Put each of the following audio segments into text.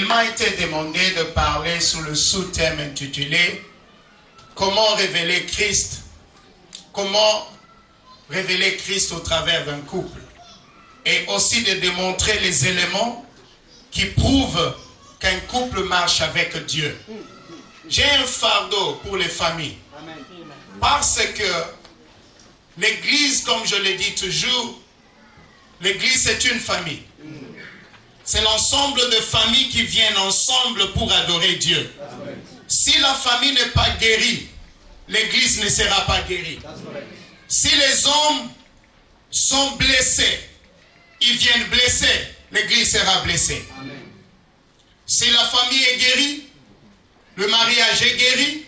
m'a été demandé de parler sous le sous-thème intitulé « Comment révéler Christ ?» Comment révéler Christ au travers d'un couple. Et aussi de démontrer les éléments qui prouvent qu'un couple marche avec Dieu. J'ai un fardeau pour les familles. Parce que l'Église, comme je le dis toujours, l'Église c'est une famille. C'est l'ensemble de familles qui viennent ensemble pour adorer Dieu. Si la famille n'est pas guérie, l'Église ne sera pas guérie. Si les hommes sont blessés, ils viennent blessés, l'Église sera blessée. Si la famille est guérie, le mariage est guéri,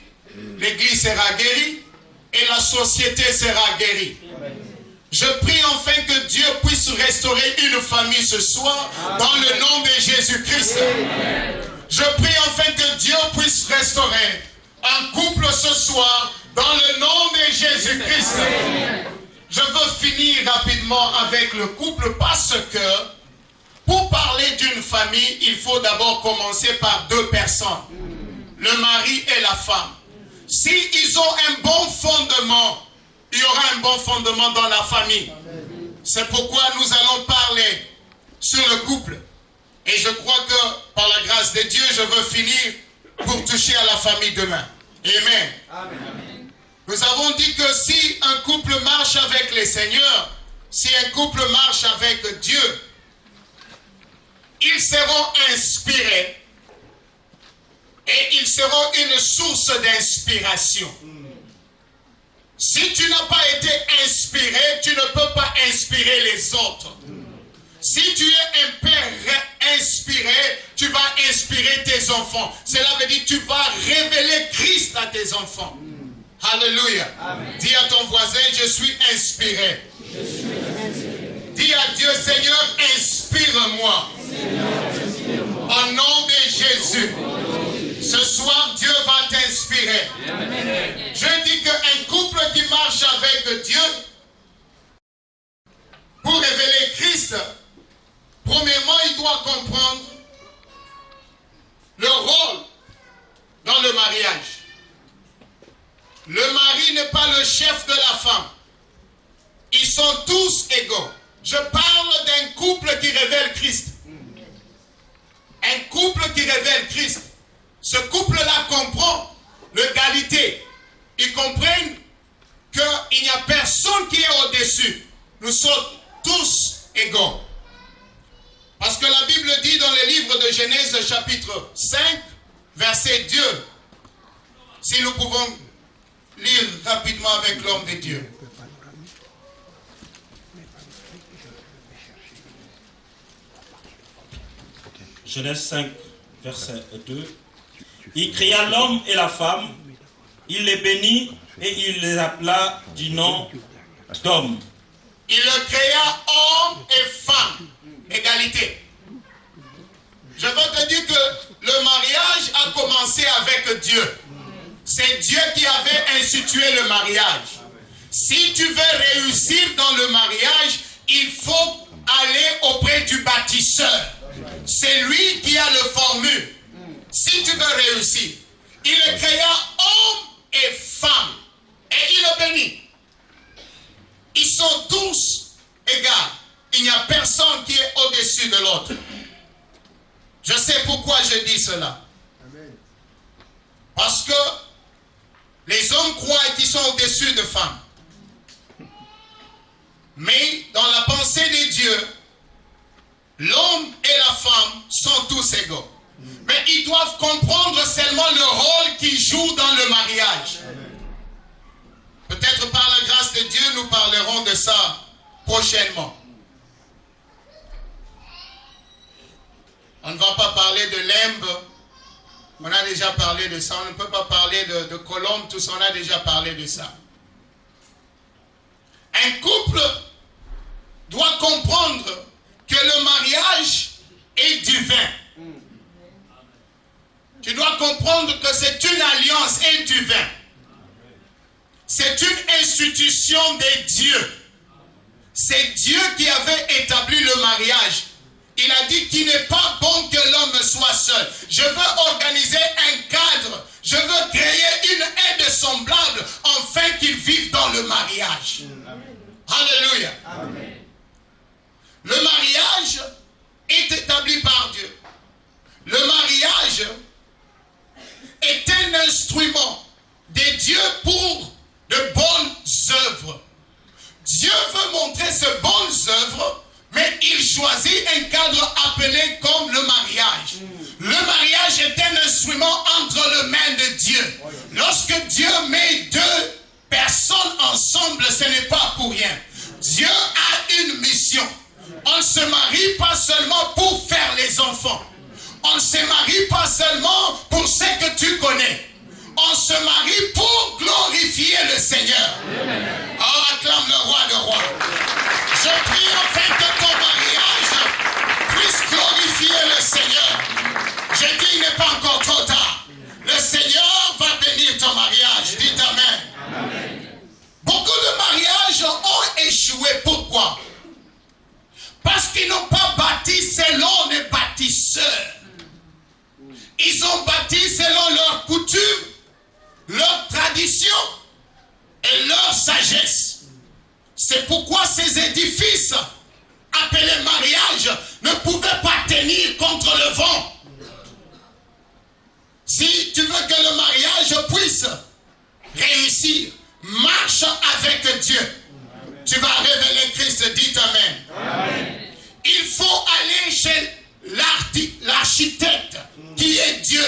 l'Église sera guérie et la société sera guérie. Je prie enfin que Dieu puisse restaurer une famille ce soir dans le nom de Jésus-Christ. Je prie enfin que Dieu puisse restaurer un couple ce soir dans le nom de Jésus-Christ. Je veux finir rapidement avec le couple parce que pour parler d'une famille, il faut d'abord commencer par deux personnes, le mari et la femme. Si ils ont un bon fondement, il y aura un bon fondement dans la famille. C'est pourquoi nous allons parler sur le couple. Et je crois que par la grâce de Dieu, je veux finir pour toucher à la famille demain. Amen. Amen. Nous avons dit que si un couple marche avec le Seigneur, si un couple marche avec Dieu, ils seront inspirés et ils seront une source d'inspiration. Si tu n'as pas été inspiré, tu ne peux pas inspirer les autres. Si tu es un père inspiré, tu vas inspirer tes enfants. Cela veut dire que tu vas révéler Christ à tes enfants. Alléluia. Amen. Dis à ton voisin, je suis inspiré. Dis à Dieu, Seigneur, inspire-moi. Au nom de Jésus. Ce soir, Dieu va t'inspirer. Je dis qu'un couple qui marche avec Dieu, pour révéler Christ, premièrement, il doit comprendre le rôle dans le mariage. Le mari n'est pas le chef de la femme. Ils sont tous égaux. Je parle d'un couple qui révèle Christ. Un couple qui révèle Christ. Ce couple-là comprend l'égalité. Ils comprennent qu'il n'y a personne qui est au-dessus. Nous sommes tous égaux. Parce que la Bible dit dans le livre de Genèse chapitre 5, verset 2, si nous pouvons lire rapidement avec l'homme de Dieu. Genèse 5, verset 2. Il créa l'homme et la femme, il les bénit et il les appela du nom d'homme. Il le créa homme et femme. Égalité. Je veux te dire que le mariage a commencé avec Dieu. C'est Dieu qui avait institué le mariage. Si tu veux réussir dans le mariage, il faut aller auprès du bâtisseur. C'est lui qui a le formule. Si tu veux réussir, il le créa homme et femme. Et il le bénit. Ils sont tous égaux. Il n'y a personne qui est au-dessus de l'autre. Je sais pourquoi je dis cela. Parce que les hommes croient qu'ils sont au-dessus de femmes. Mais dans la pensée de Dieu, l'homme et la femme sont tous égaux. Mais ils doivent comprendre seulement le rôle qu'ils jouent dans le mariage. Peut-être par la grâce de Dieu, nous parlerons de ça prochainement. On ne va pas parler de limbe. On a déjà parlé de ça. On ne peut pas parler de colombe. Tout ça, on a déjà parlé de ça. Un couple doit comprendre que le mariage est divin. Tu dois comprendre que c'est une alliance et divine. C'est une institution de Dieu. C'est Dieu qui avait établi le mariage. il a dit qu'il n'est pas bon que l'homme soit seul. Je veux organiser un cadre. Je veux créer une aide semblable afin qu'ils vivent dans le mariage. Amen. Alléluia. Amen. Le mariage est établi par Dieu. Le mariage est un instrument de Dieu pour de bonnes œuvres. Dieu veut montrer ces bonnes œuvres, mais il choisit un cadre appelé comme le mariage. Le mariage est un instrument entre les mains de Dieu. Lorsque Dieu met deux personnes ensemble, ce n'est pas pour rien. Dieu a une mission. On ne se marie pas seulement pour faire les enfants. On ne se marie pas seulement pour ce que tu connais. On se marie pour glorifier le Seigneur. Oh, acclame le roi de rois. Je prie afin que ton mariage puisse glorifier le Seigneur. Je dis, il n'est pas encore trop tard. Le Seigneur va bénir ton mariage. Dites Amen. Amen. Beaucoup de mariages ont échoué. Pourquoi? Parce qu'ils n'ont pas bâti selon les bâtisseurs. Ils ont bâti selon leurs coutumes, leurs traditions et leur sagesse. C'est pourquoi ces édifices appelés mariage ne pouvaient pas tenir contre le vent. Si tu veux que le mariage puisse réussir, marche avec Dieu. Tu vas révéler Christ, dites Amen. Amen. Il faut aller chez l'architecte qui est Dieu.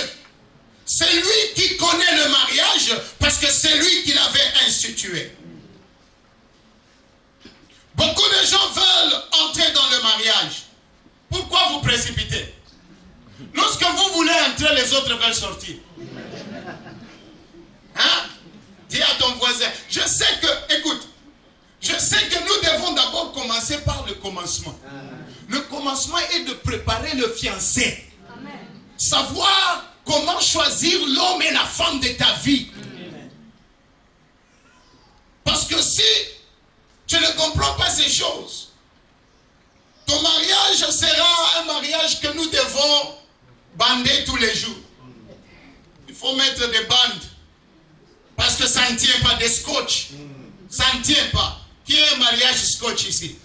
C'est lui qui connaît le mariage parce que c'est lui qui l'avait institué. Beaucoup de gens veulent entrer dans le mariage. Pourquoi vous précipitez? Lorsque vous voulez entrer, les autres veulent sortir. Hein? Dis à ton voisin, je sais que, écoute, je sais que nous devons d'abord commencer par le commencement. Le commencement est de préparer le fiancé. Amen. Savoir comment choisir l'homme et la femme de ta vie. Amen. Parce que si tu ne comprends pas ces choses, ton mariage sera un mariage que nous devons bander tous les jours. Il faut mettre des bandes. Parce que ça ne tient pas des scotch. Ça ne tient pas. Qui est un mariage scotch ici?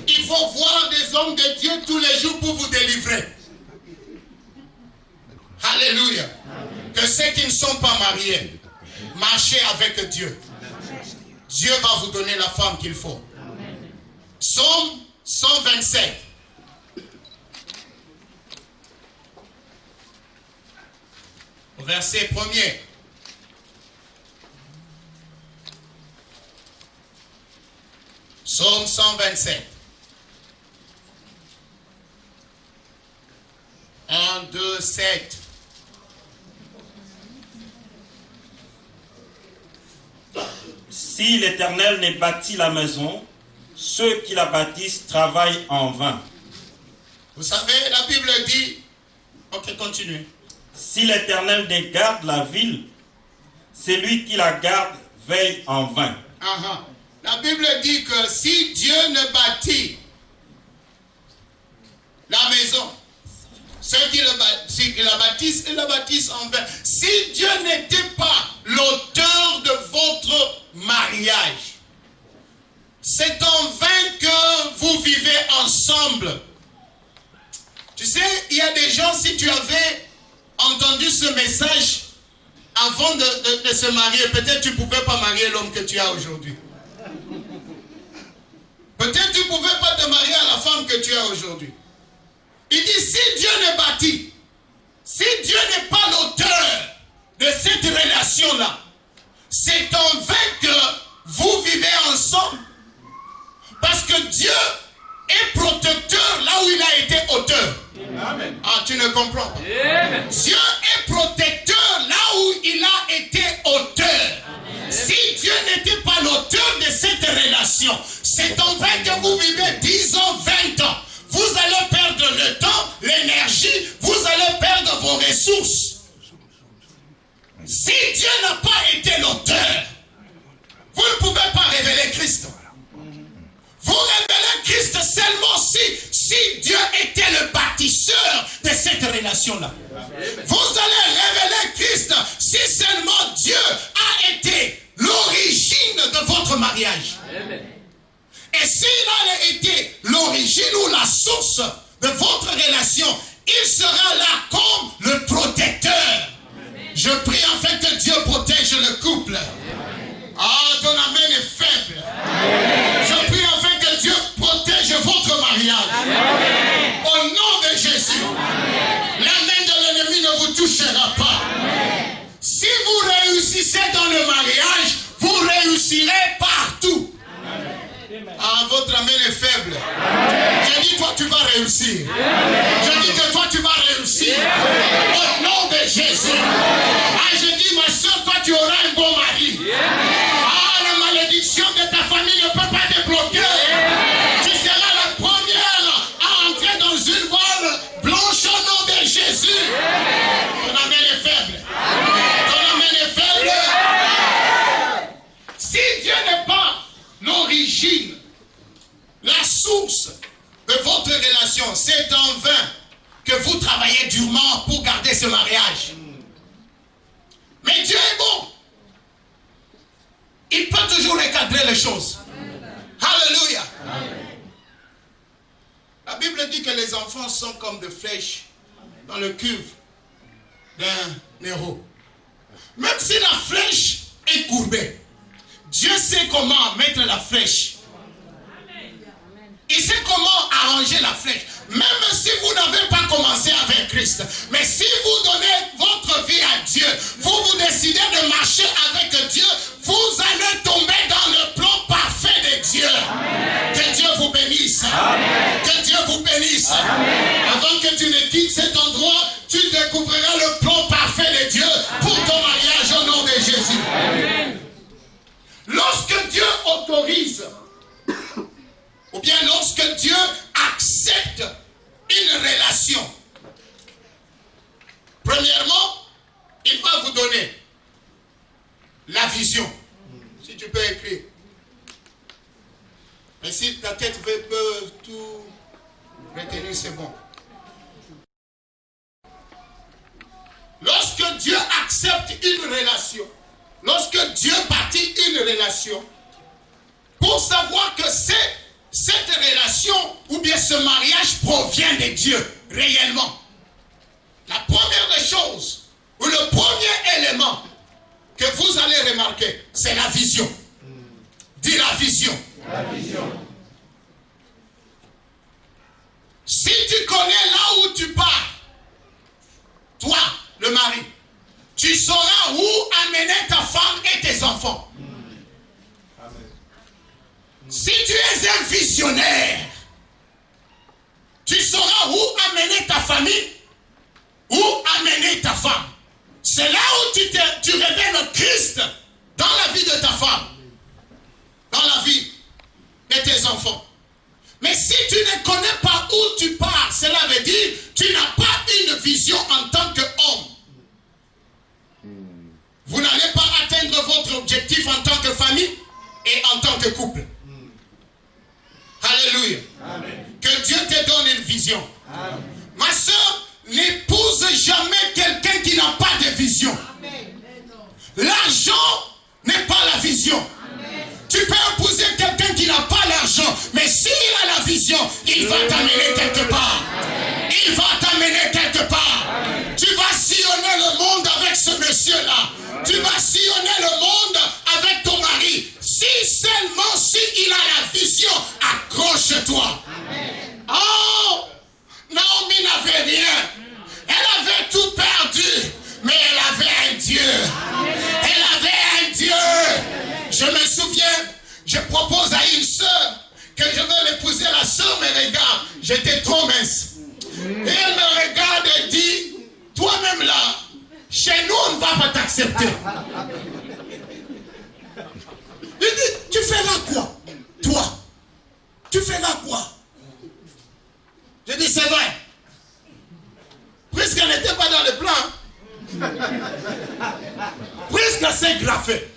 Il faut voir des hommes de Dieu tous les jours pour vous délivrer. Alléluia. Que ceux qui ne sont pas mariés, marchez avec Dieu. Dieu va vous donner la femme qu'il faut. Psaume 127. Verset 1er. Psaume 127. 1, 2, 7. Si l'Éternel ne bâtit la maison, ceux qui la bâtissent travaillent en vain. Vous savez, la Bible dit... Ok, continuez. Si l'Éternel ne garde la ville, celui qui la garde veille en vain. La Bible dit que si Dieu ne bâtit la maison, ceux qui la bâtissent en vain. Si Dieu n'était pas l'auteur de votre mariage, c'est en vain que vous vivez ensemble. Tu sais, il y a des gens, si tu avais entendu ce message avant de se marier, peut-être tu ne pouvais pas marier l'homme que tu as aujourd'hui. Peut-être tu ne pouvais pas te marier à la femme que tu as aujourd'hui. Il dit, si Dieu ne bâtit, si Dieu n'est pas l'auteur de cette relation-là, c'est en vain que vous vivez ensemble. Parce que Dieu est protecteur là où il a été auteur. Amen. Ah, tu ne comprends pas. Amen. Dieu est protecteur là où il a été auteur. Amen. Si Dieu n'était pas l'auteur de cette relation, c'est en vain que vous vivez 10 ans, 20 ans. Vous allez perdre le temps, l'énergie, vous allez perdre vos ressources. Si Dieu n'a pas été l'auteur, vous ne pouvez pas révéler Christ. Vous révélez Christ seulement si Dieu relation-là. Vous allez révéler Christ si seulement Dieu a été l'origine de votre mariage. Et s'il a été l'origine ou la source de votre relation, il sera là comme le protecteur. Je prie afin que Dieu protège le couple. Ah, ton amen est faible. Je prie afin que Dieu protège votre mariage. Au nom de Jésus. La main de l'ennemi ne vous touchera pas. Si vous réussissez dans le mariage, vous réussirez partout. Ah, votre amen est faible. Je dis, toi, tu vas réussir. Je dis que toi, tu vas réussir. Au nom de Jésus. Ah, je dis, ma soeur, toi, tu auras un bon mari. Ah, la malédiction de ta famille ne peut pas te bloquer. Tu seras la première à entrer dans une voile blanche au nom de Jésus. Ton amen est faible. Ton amen est faible. Si Dieu n'est pas l'origine, la source de votre relation, c'est en vain que vous travaillez durement pour garder ce mariage. Mais Dieu est bon. Il peut toujours recadrer les choses. Alléluia. La Bible dit que les enfants sont comme des flèches dans le cuve d'un héros. Même si la flèche est courbée, Dieu sait comment mettre la flèche. Il sait comment arranger la flèche. Même si vous n'avez pas commencé avec Christ. Mais si vous donnez votre vie à Dieu, vous décidez de marcher avec Dieu, vous allez tomber dans le plan parfait de Dieu. Amen. Que Dieu vous bénisse. Amen. Que Dieu vous bénisse. Amen. Avant que tu ne quittes cet endroit, tu découvriras le plan parfait de Dieu pour ton mariage au nom de Jésus. Amen. Lorsque Dieu autorise, ou bien lorsque Dieu accepte une relation, premièrement, il va vous donner la vision. Si tu peux écrire. Mais si ta tête peut tout retenir, c'est bon. Lorsque Dieu accepte une relation, lorsque Dieu bâtit une relation, pour savoir que cette relation ou bien ce mariage provient de Dieu réellement, la première des choses ou le premier élément que vous allez remarquer, c'est la vision. Dis la vision. La vision. Si tu connais là où tu pars, toi, le mari, tu sauras où amener ta femme et tes enfants. Si tu es un visionnaire, tu sauras où amener ta famille, où amener ta femme. C'est là où tu révèles Christ dans la vie de ta femme, dans la vie de tes enfants. Mais si tu ne connais pas où tu pars, cela veut dire que tu n'as pas une vision en tant qu'homme. Vous n'allez pas atteindre votre objectif en tant que famille et en tant que couple. Alléluia. Amen. Que Dieu te donne une vision. Amen. Ma soeur, n'épouse jamais quelqu'un qui n'a pas de vision. L'argent n'est pas la vision. Amen. Tu peux épouser quelqu'un qui n'a pas l'argent, mais s'il a la vision, il va t'amener quelque part. Amen. Il va t'amener quelque part. Amen. Tu vas sillonner le monde avec ce monsieur-là. Tu vas sillonner le monde avec ton mari. Si seulement il a la vision, accroche-toi. Oh, Naomi n'avait rien. Elle avait tout perdu. Mais elle avait un Dieu. Elle avait un Dieu. Je me souviens, je propose à une soeur que je veux l'épouser. La soeur me regarde. J'étais trop mince. Et elle me regarde et dit, toi-même là, chez nous on ne va pas t'accepter. Il dit, tu fais là quoi? Toi, tu fais là quoi? Je dis, c'est vrai. Puisqu'elle n'était pas dans le plan, puisque c'est graffé.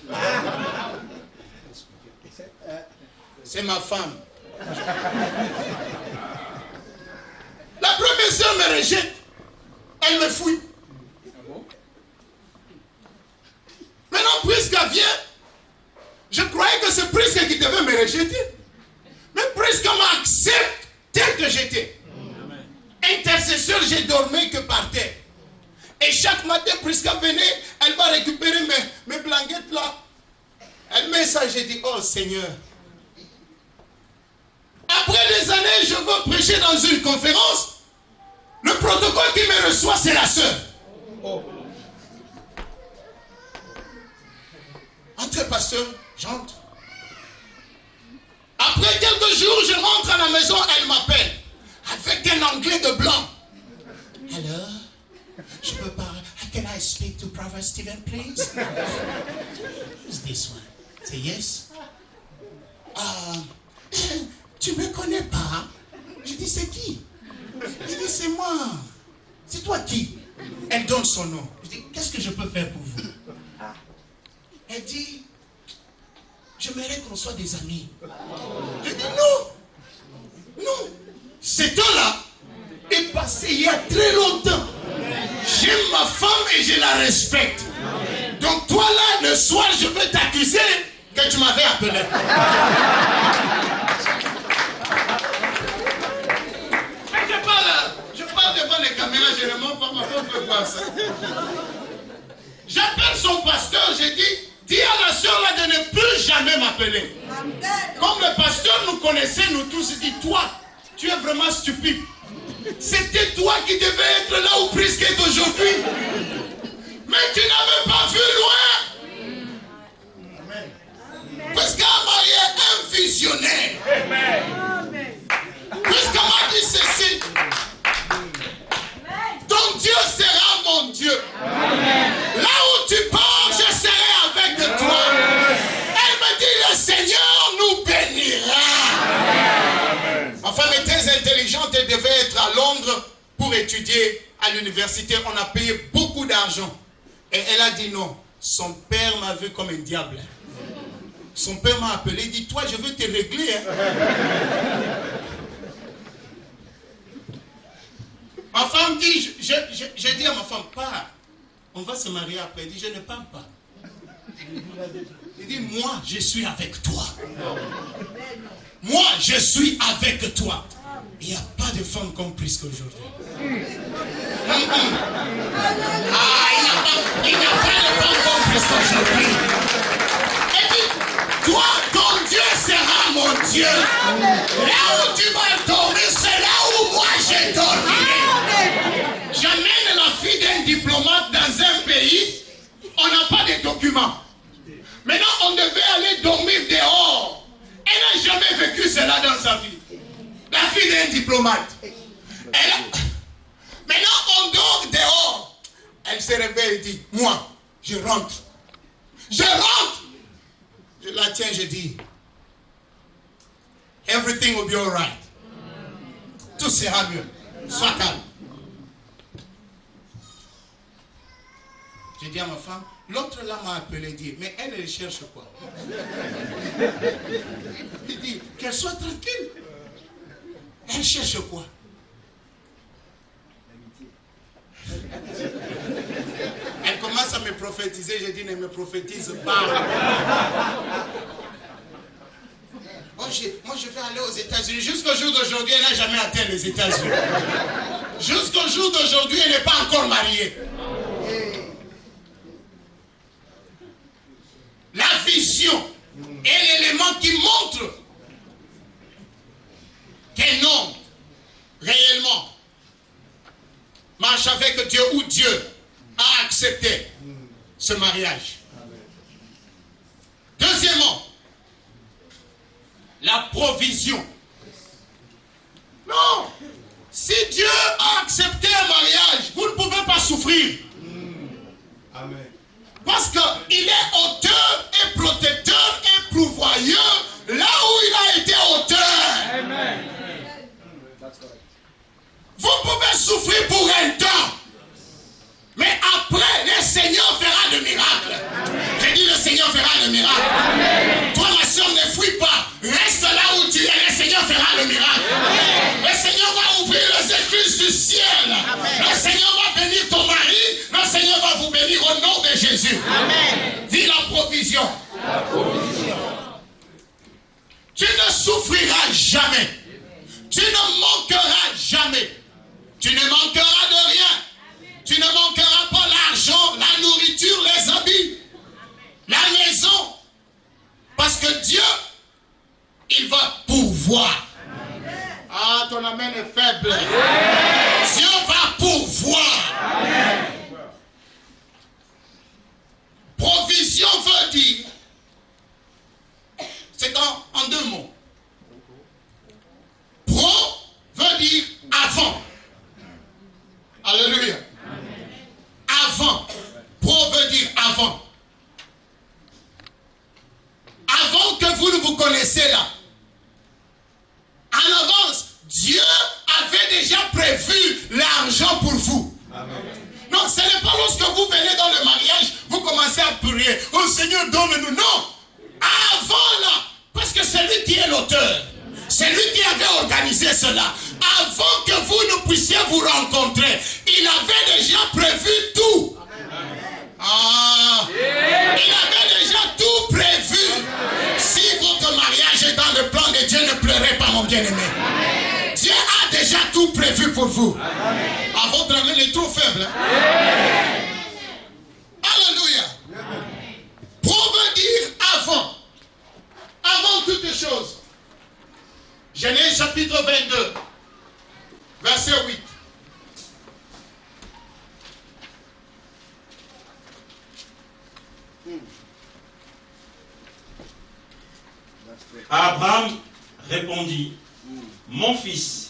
C'est ma femme. La première soeur me rejette. Elle me me fuit. Maintenant, Prisca vient. Je croyais que c'est Prisca qui devait me rejeter. Mais Prisca m'accepte tel que j'étais. Intercesseur, j'ai dormi que par terre. Et chaque matin, Prisca venait, elle va récupérer mes blanquettes là. Elle met ça, j'ai dit, oh Seigneur. Après des années, je veux prêcher dans une conférence. Le protocole qui me reçoit, c'est la sœur. Oh. Entrez, pasteur, j'entre. Après quelques jours, je rentre à la maison, elle m'appelle. Avec un anglais de blanc. Hello, je peux parler. Can I speak to Prophet Stephen, please? Who's this one? Say yes. Tu me connais pas? Je dis, c'est qui? Il dit, c'est moi. C'est toi qui? Elle donne son nom. Je dis, qu'est-ce que je peux faire pour vous? Elle dit, j'aimerais qu'on soit des amis. Je dis, non. Non. Ce temps-là est passé il y a très longtemps. J'aime ma femme et je la respecte. Donc toi là, le soir, je veux t'accuser que tu m'avais appelé. Je parle devant les caméras, je ne montre pas, ma femme peut voir ça. J'appelle son pasteur, j'ai dit, dis à la soeur là de ne plus jamais m'appeler. Comme le pasteur nous connaissait, nous tous, il dit, toi, tu es vraiment stupide. C'était toi qui devais être là où Prisca est aujourd'hui. Mais tu n'avais pas vu loin. Prisca a marié un visionnaire. Prisca m'a dit ceci. Ton Dieu sera mon Dieu. Là où tu pars, je serai avec toi. Elle me dit, le Seigneur nous bénira. Ma femme est très intelligente, elle devait être à Londres pour étudier à l'université. On a payé beaucoup d'argent. Et elle a dit non. Son père m'a vu comme un diable. Son père m'a appelé, il dit, toi je veux te régler. Ma femme dit, j'ai dit à ma femme, pars. On va se marier après. Elle dit, je ne pars pas. Il dit, moi je suis avec toi. Moi, je suis avec toi. Il n'y a pas de femme comme Prisca aujourd'hui. Il n'y a pas de femme comme Prisca aujourd'hui. Et dit, toi, ton Dieu sera mon Dieu. Là où tu vas dormir, c'est là où moi je dormirai. J'amène la fille d'un diplomate dans un pays, on n'a pas de documents. Maintenant, on devait aller dormir dehors. Elle n'a jamais vécu cela dans sa vie. La fille d'un diplomate. Maintenant, on dort dehors. Elle se réveille et dit, moi, je rentre. Je rentre. Je la tiens, je dis, everything will be all right. Tout sera mieux. Sois calme. J'ai dit à ma femme, l'autre là m'a appelé, dit, mais elle cherche quoi? Il dit, qu'elle soit tranquille. Elle cherche quoi? Elle commence à me prophétiser, j'ai dit, ne me prophétise pas. Oh, moi je vais aller aux États-Unis. Jusqu'au jour d'aujourd'hui, elle n'a jamais atteint les États-Unis. Jusqu'au jour d'aujourd'hui, elle n'est pas encore mariée. La vision est l'élément qui montre qu'un homme réellement marche avec Dieu ou Dieu a accepté ce mariage. Deuxièmement, la provision. Non, si Dieu a accepté un mariage, vous ne pouvez pas souffrir. Amen. Parce qu'il est auteur et protecteur et pourvoyeur là où il a été auteur. Amen. Vous pouvez souffrir pour un temps. Mais après, le Seigneur fera le miracle. J'ai dit, le Seigneur fera le miracle. Amen. Toi, ma soeur, ne fuis pas. Reste là où tu es. Le Seigneur fera le miracle. Amen. Le Seigneur va ouvrir les écluses du ciel. Amen. Le Seigneur va bénir ton Jésus. Amen. Dis la provision. La provision. Tu ne souffriras jamais. Tu ne manqueras jamais. Tu ne manqueras de rien. Tu ne manqueras pas l'argent, la nourriture, les habits, la maison. Parce que Dieu, il va pourvoir. Ah, ton amen est faible. Dieu va pourvoir. Provision veut dire, c'est en deux mots. Pro veut dire avant. Alléluia. Avant. Pro veut dire avant. Avant que vous ne vous connaissez là. En avance, Dieu avait déjà prévu l'argent pour vous. Amen. Non, ce n'est pas lorsque vous venez dans le mariage, vous commencez à prier. Oh Seigneur, donne-nous. Non. Avant là, parce que c'est lui qui est l'auteur. C'est lui qui avait organisé cela. Avant que vous ne puissiez vous rencontrer, il avait déjà prévu tout. Ah, il avait déjà tout prévu. Si votre mariage est dans le plan de Dieu, ne pleurez pas, mon bien-aimé. Dieu a déjà tout prévu pour vous. À votre avis, il est trop faible. Hein? Alléluia. Pro veut dire avant. Avant toute chose. Genèse chapitre 22, verset 8. Abraham répondit, mon fils,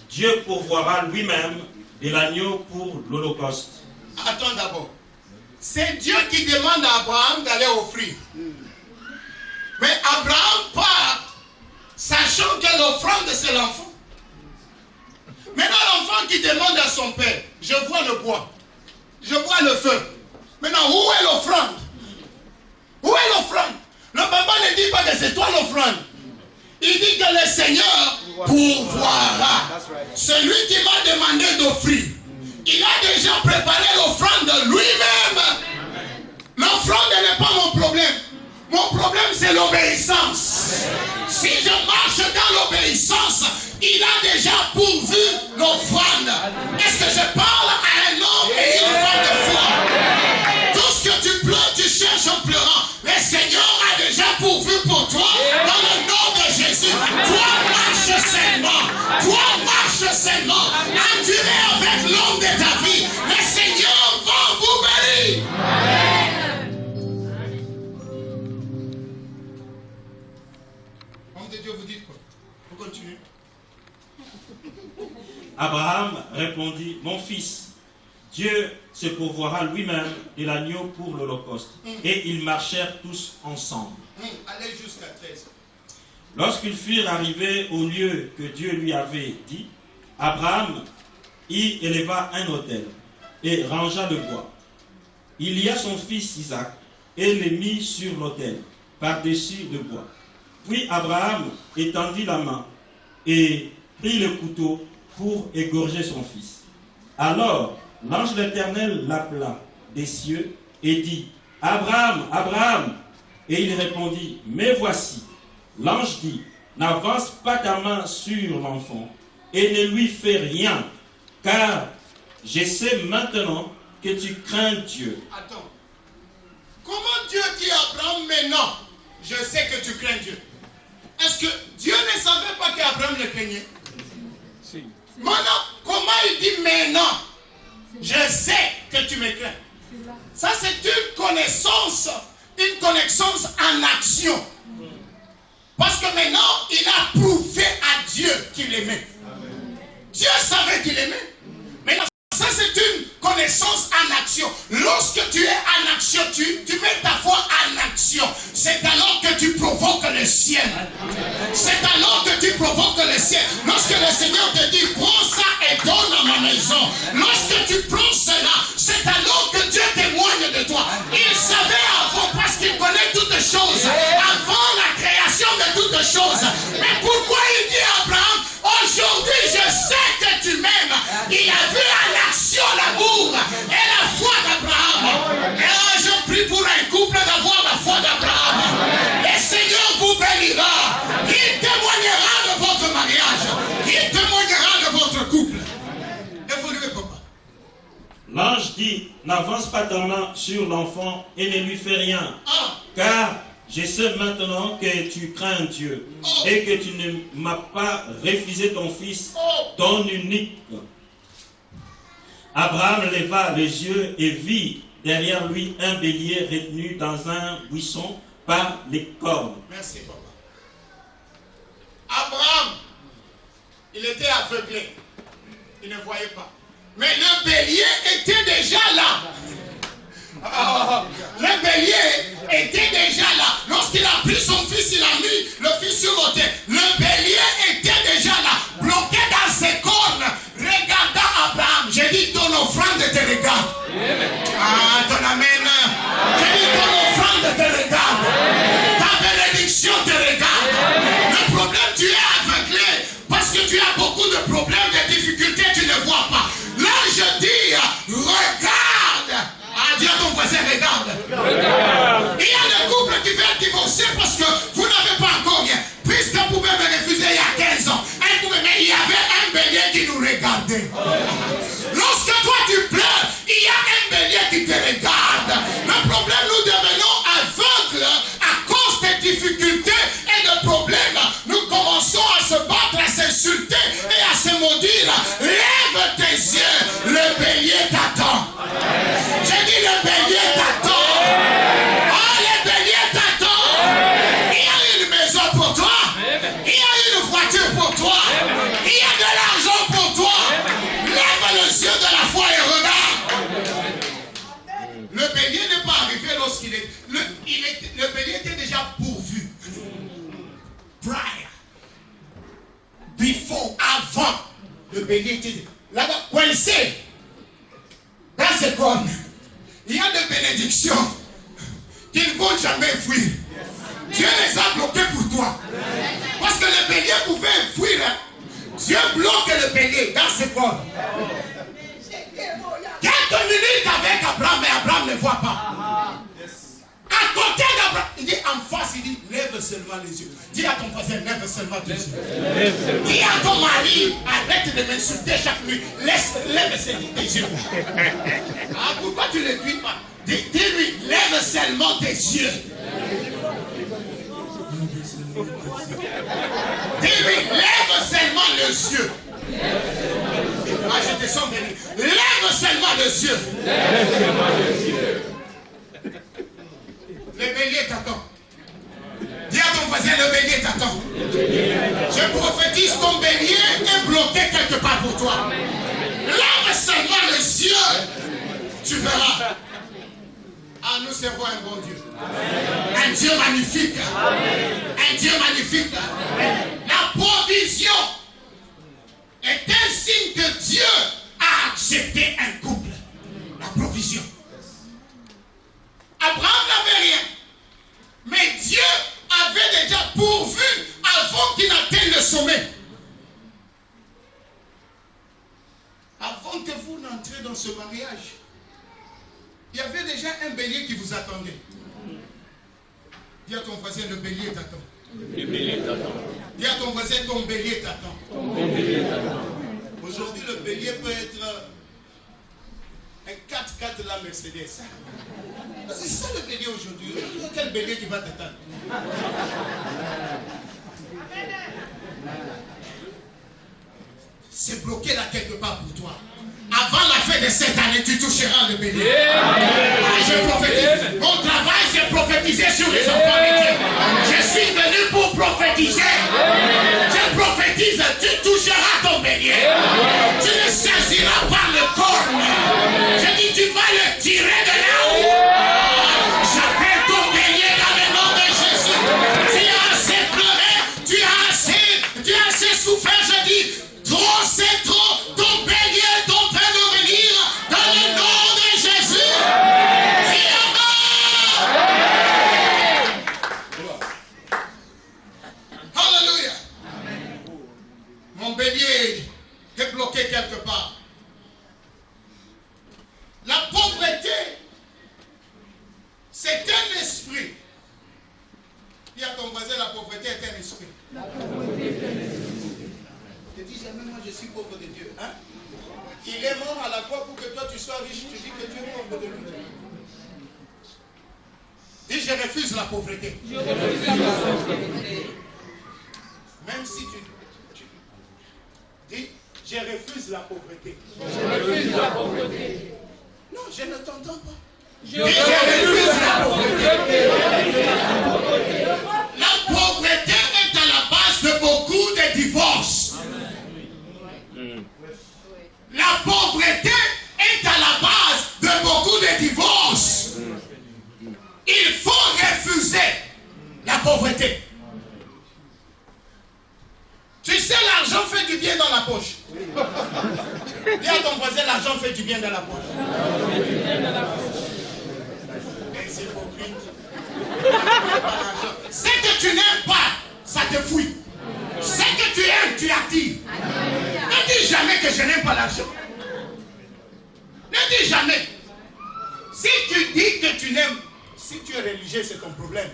Dieu pourvoira lui-même de l'agneau pour l'holocauste. Attends d'abord. C'est Dieu qui demande à Abraham d'aller offrir. Mais Abraham part, sachant que l'offrande c'est l'enfant. Maintenant l'enfant qui demande à son père, je vois le bois, je vois le feu. Maintenant où est l'offrande? Où est l'offrande? Le papa ne dit pas que c'est toi l'offrande. Il dit que le Seigneur pourvoira. Celui qui m'a demandé d'offrir, il a déjà préparé l'offrande lui-même. L'offrande n'est pas mon problème. Mon problème c'est l'obéissance. Si je marche dans l'obéissance, il a déjà pourvu l'offrande. Est-ce que je parle à un homme et une femme de foi? Tout ce que tu pleures, tu cherches en pleurant. Le Seigneur a déjà pourvu pour toi dans le nom de Jésus. Toi marche seulement. Toi marche seulement. Endurez avec l'homme de ta vie. Le Seigneur va vous bénir. Homme de Dieu, vous dites quoi? Vous continuez. Abraham répondit, mon fils, Dieu se pourvoira lui-même de l'agneau pour l'holocauste. Et ils marchèrent tous ensemble. Allez jusqu'à 13. Lorsqu'ils furent arrivés au lieu que Dieu lui avait dit, Abraham y éleva un autel et rangea le bois. Il lia son fils Isaac et le mit sur l'autel, par-dessus le bois. Puis Abraham étendit la main et prit le couteau pour égorger son fils. Alors l'ange de l'Éternel l'appela des cieux et dit, Abraham, Abraham. Et il répondit, mais voici. L'ange dit, n'avance pas ta main sur l'enfant et ne lui fais rien, car je sais maintenant que tu crains Dieu. Attends. Comment Dieu dit à Abraham, mais non, je sais que tu crains Dieu? Est-ce que Dieu ne savait pas qu'Abraham le craignait? Si. Maintenant, comment il dit, mais non, je sais que tu me crains? Ça, c'est une connaissance en action. Parce que maintenant, il a prouvé à Dieu qu'il aimait. Dieu savait qu'il aimait. Maintenant, ça c'est une connaissance en action. Lorsque tu es en action, tu mets ta foi en action. C'est alors que tu provoques le ciel. C'est alors que tu provoques le ciel. Lorsque le Seigneur te dit, prends ça et donne à ma maison. Lorsque tu prends cela, c'est alors que Dieu témoigne de toi. Il savait avant parce qu'il connaît toutes choses. Avant la création de toutes choses. Mais pourquoi il dit à Abraham, aujourd'hui je sais que tu m'aimes. Il a vu en action l'amour et la foi d'Abraham. Et je dis, n'avance pas ta main sur l'enfant et ne lui fais rien. Car je sais maintenant que tu crains Dieu et que tu ne m'as pas refusé ton fils, ton unique. Abraham leva les yeux et vit derrière lui un bélier retenu dans un buisson par les cornes. Merci, papa. Abraham, il était aveuglé. Il ne voyait pas. Mais le bélier était déjà là. Le bélier était déjà là. Lorsqu'il a pris son fils, il a mis le fils sur l'autel. Le bélier était déjà là, bloqué dans ses cornes, regardant Abraham. J'ai dit, ton offrande te regarde. Ah, ton amen. J'ai dit, ton offrande te regarde. Ta bénédiction te regarde. Le problème, tu es aveuglé parce que tu as beaucoup de problèmes, de difficultés, tu ne vois pas. Là, je dis, regarde. Ah, dis à ton voisin, regarde. Il y a des couples qui veulent divorcer parce que vous n'avez pas encore rien. Puisqu'elle pouvait me refuser il y a 15 ans, mais il y avait un bélier qui nous regardait. Lorsque toi tu pleures, il y a un bélier qui te regarde. Le problème, nous devenons aveugles à cause des difficultés et de problèmes. Nous commençons à se battre, à s'insulter et à se maudire. Lève tes yeux, le bélier t'attend. J'ai dit le bélier t'attend. Oh, le bélier t'attend. Il y a une maison pour toi. Il y a une voiture pour toi. Il y a de l'argent pour toi. Lève les yeux de la foi et regarde. Le bélier n'est pas arrivé lorsqu'il est... Le bélier était déjà pourvu. Prior. Before, avant. Le bélier était là-bas. Coincé. Dans ses cornes. Il y a des bénédictions qui ne vont jamais fuir. Dieu les a bloquées pour toi. Parce que le bélier pouvait fuir. Dieu bloque le bélier dans ses cornes. Quelques minutes avec Abraham, mais Abraham ne voit pas. À côté d'Abraham, il dit en face, il dit lève seulement les yeux. Dis à ton voisin, lève seulement les yeux. Dis à ton mari, arrête de m'insulter chaque nuit. Lève seulement tes yeux. Ah, pourquoi tu ne le dis pas? Dis-lui, lève seulement tes yeux. Dis-lui, lève seulement les yeux. Ah, je te sens béni. Lève seulement les yeux. Le bélier t'attend. Dis à ton voisin, le bélier t'attend. Je prophétise, ton bélier est bloqué quelque part pour toi. Lève seulement les yeux. Tu verras. Ah, nous servons un bon Dieu. Un Dieu magnifique. Un Dieu magnifique. La provision est un signe que Dieu a accepté un couple. La provision. Abraham n'avait rien. Mais Dieu avait déjà pourvu avant qu'il n'atteigne le sommet. Avant que vous n'entrez dans ce mariage, il y avait déjà un bélier qui vous attendait. Dis à ton voisin, le bélier t'attend. Le bélier t'attend. Dis à ton voisin, ton bélier t'attend. Ton bélier t'attend. Aujourd'hui, le bélier peut être un 4x4 la Mercedes. C'est ça le bélier aujourd'hui. Quel bélier qui va t'attendre? C'est bloqué là quelque part pour toi. Avant la fin de cette année, tu toucheras le bélier. Je prophétise. Mon travail, c'est prophétiser sur les enfants de Dieu. Je suis venu pour prophétiser. Je prophétise, tu toucheras ton bélier. Tu le saisiras par le corps. Je dis, tu vas le tirer de là-haut. J'appelle ton bélier dans le nom de Jésus. Tu as assez pleuré, tu as assez souffert. Je dis, trop c'est trop. Ton bélier, ton père doit venir dans le nom de Jésus. Alléluia. Mon bélier est bloqué quelque part. La pauvreté, c'est un esprit. Dis à ton voisin, la pauvreté est un esprit. Je dis jamais, moi je suis suis pauvre de Dieu. Hein? Il est mort à la croix pour que toi tu sois riche. Tu dis que tu es pauvre de lui. Dis, je refuse la pauvreté. Je refuse la pauvreté. Même si tu dis, je refuse la pauvreté. Je refuse la pauvreté. Non, je ne t'entends pas. Je refuse la pauvreté. La pauvreté est à la base de beaucoup de divorces. La pauvreté est à la base de beaucoup de divorces. Il faut refuser la pauvreté. Tu sais, l'argent fait du bien dans la poche. Dis à ton voisin, l'argent fait du bien dans la poche. C'est hypocrite. Ce que tu n'aimes pas, ça te fouille. Ce que tu aimes, tu attires. Ne dis jamais que je n'aime pas l'argent. Ne dis jamais. Si tu dis que tu n'aimes, si tu es religieux, c'est ton problème.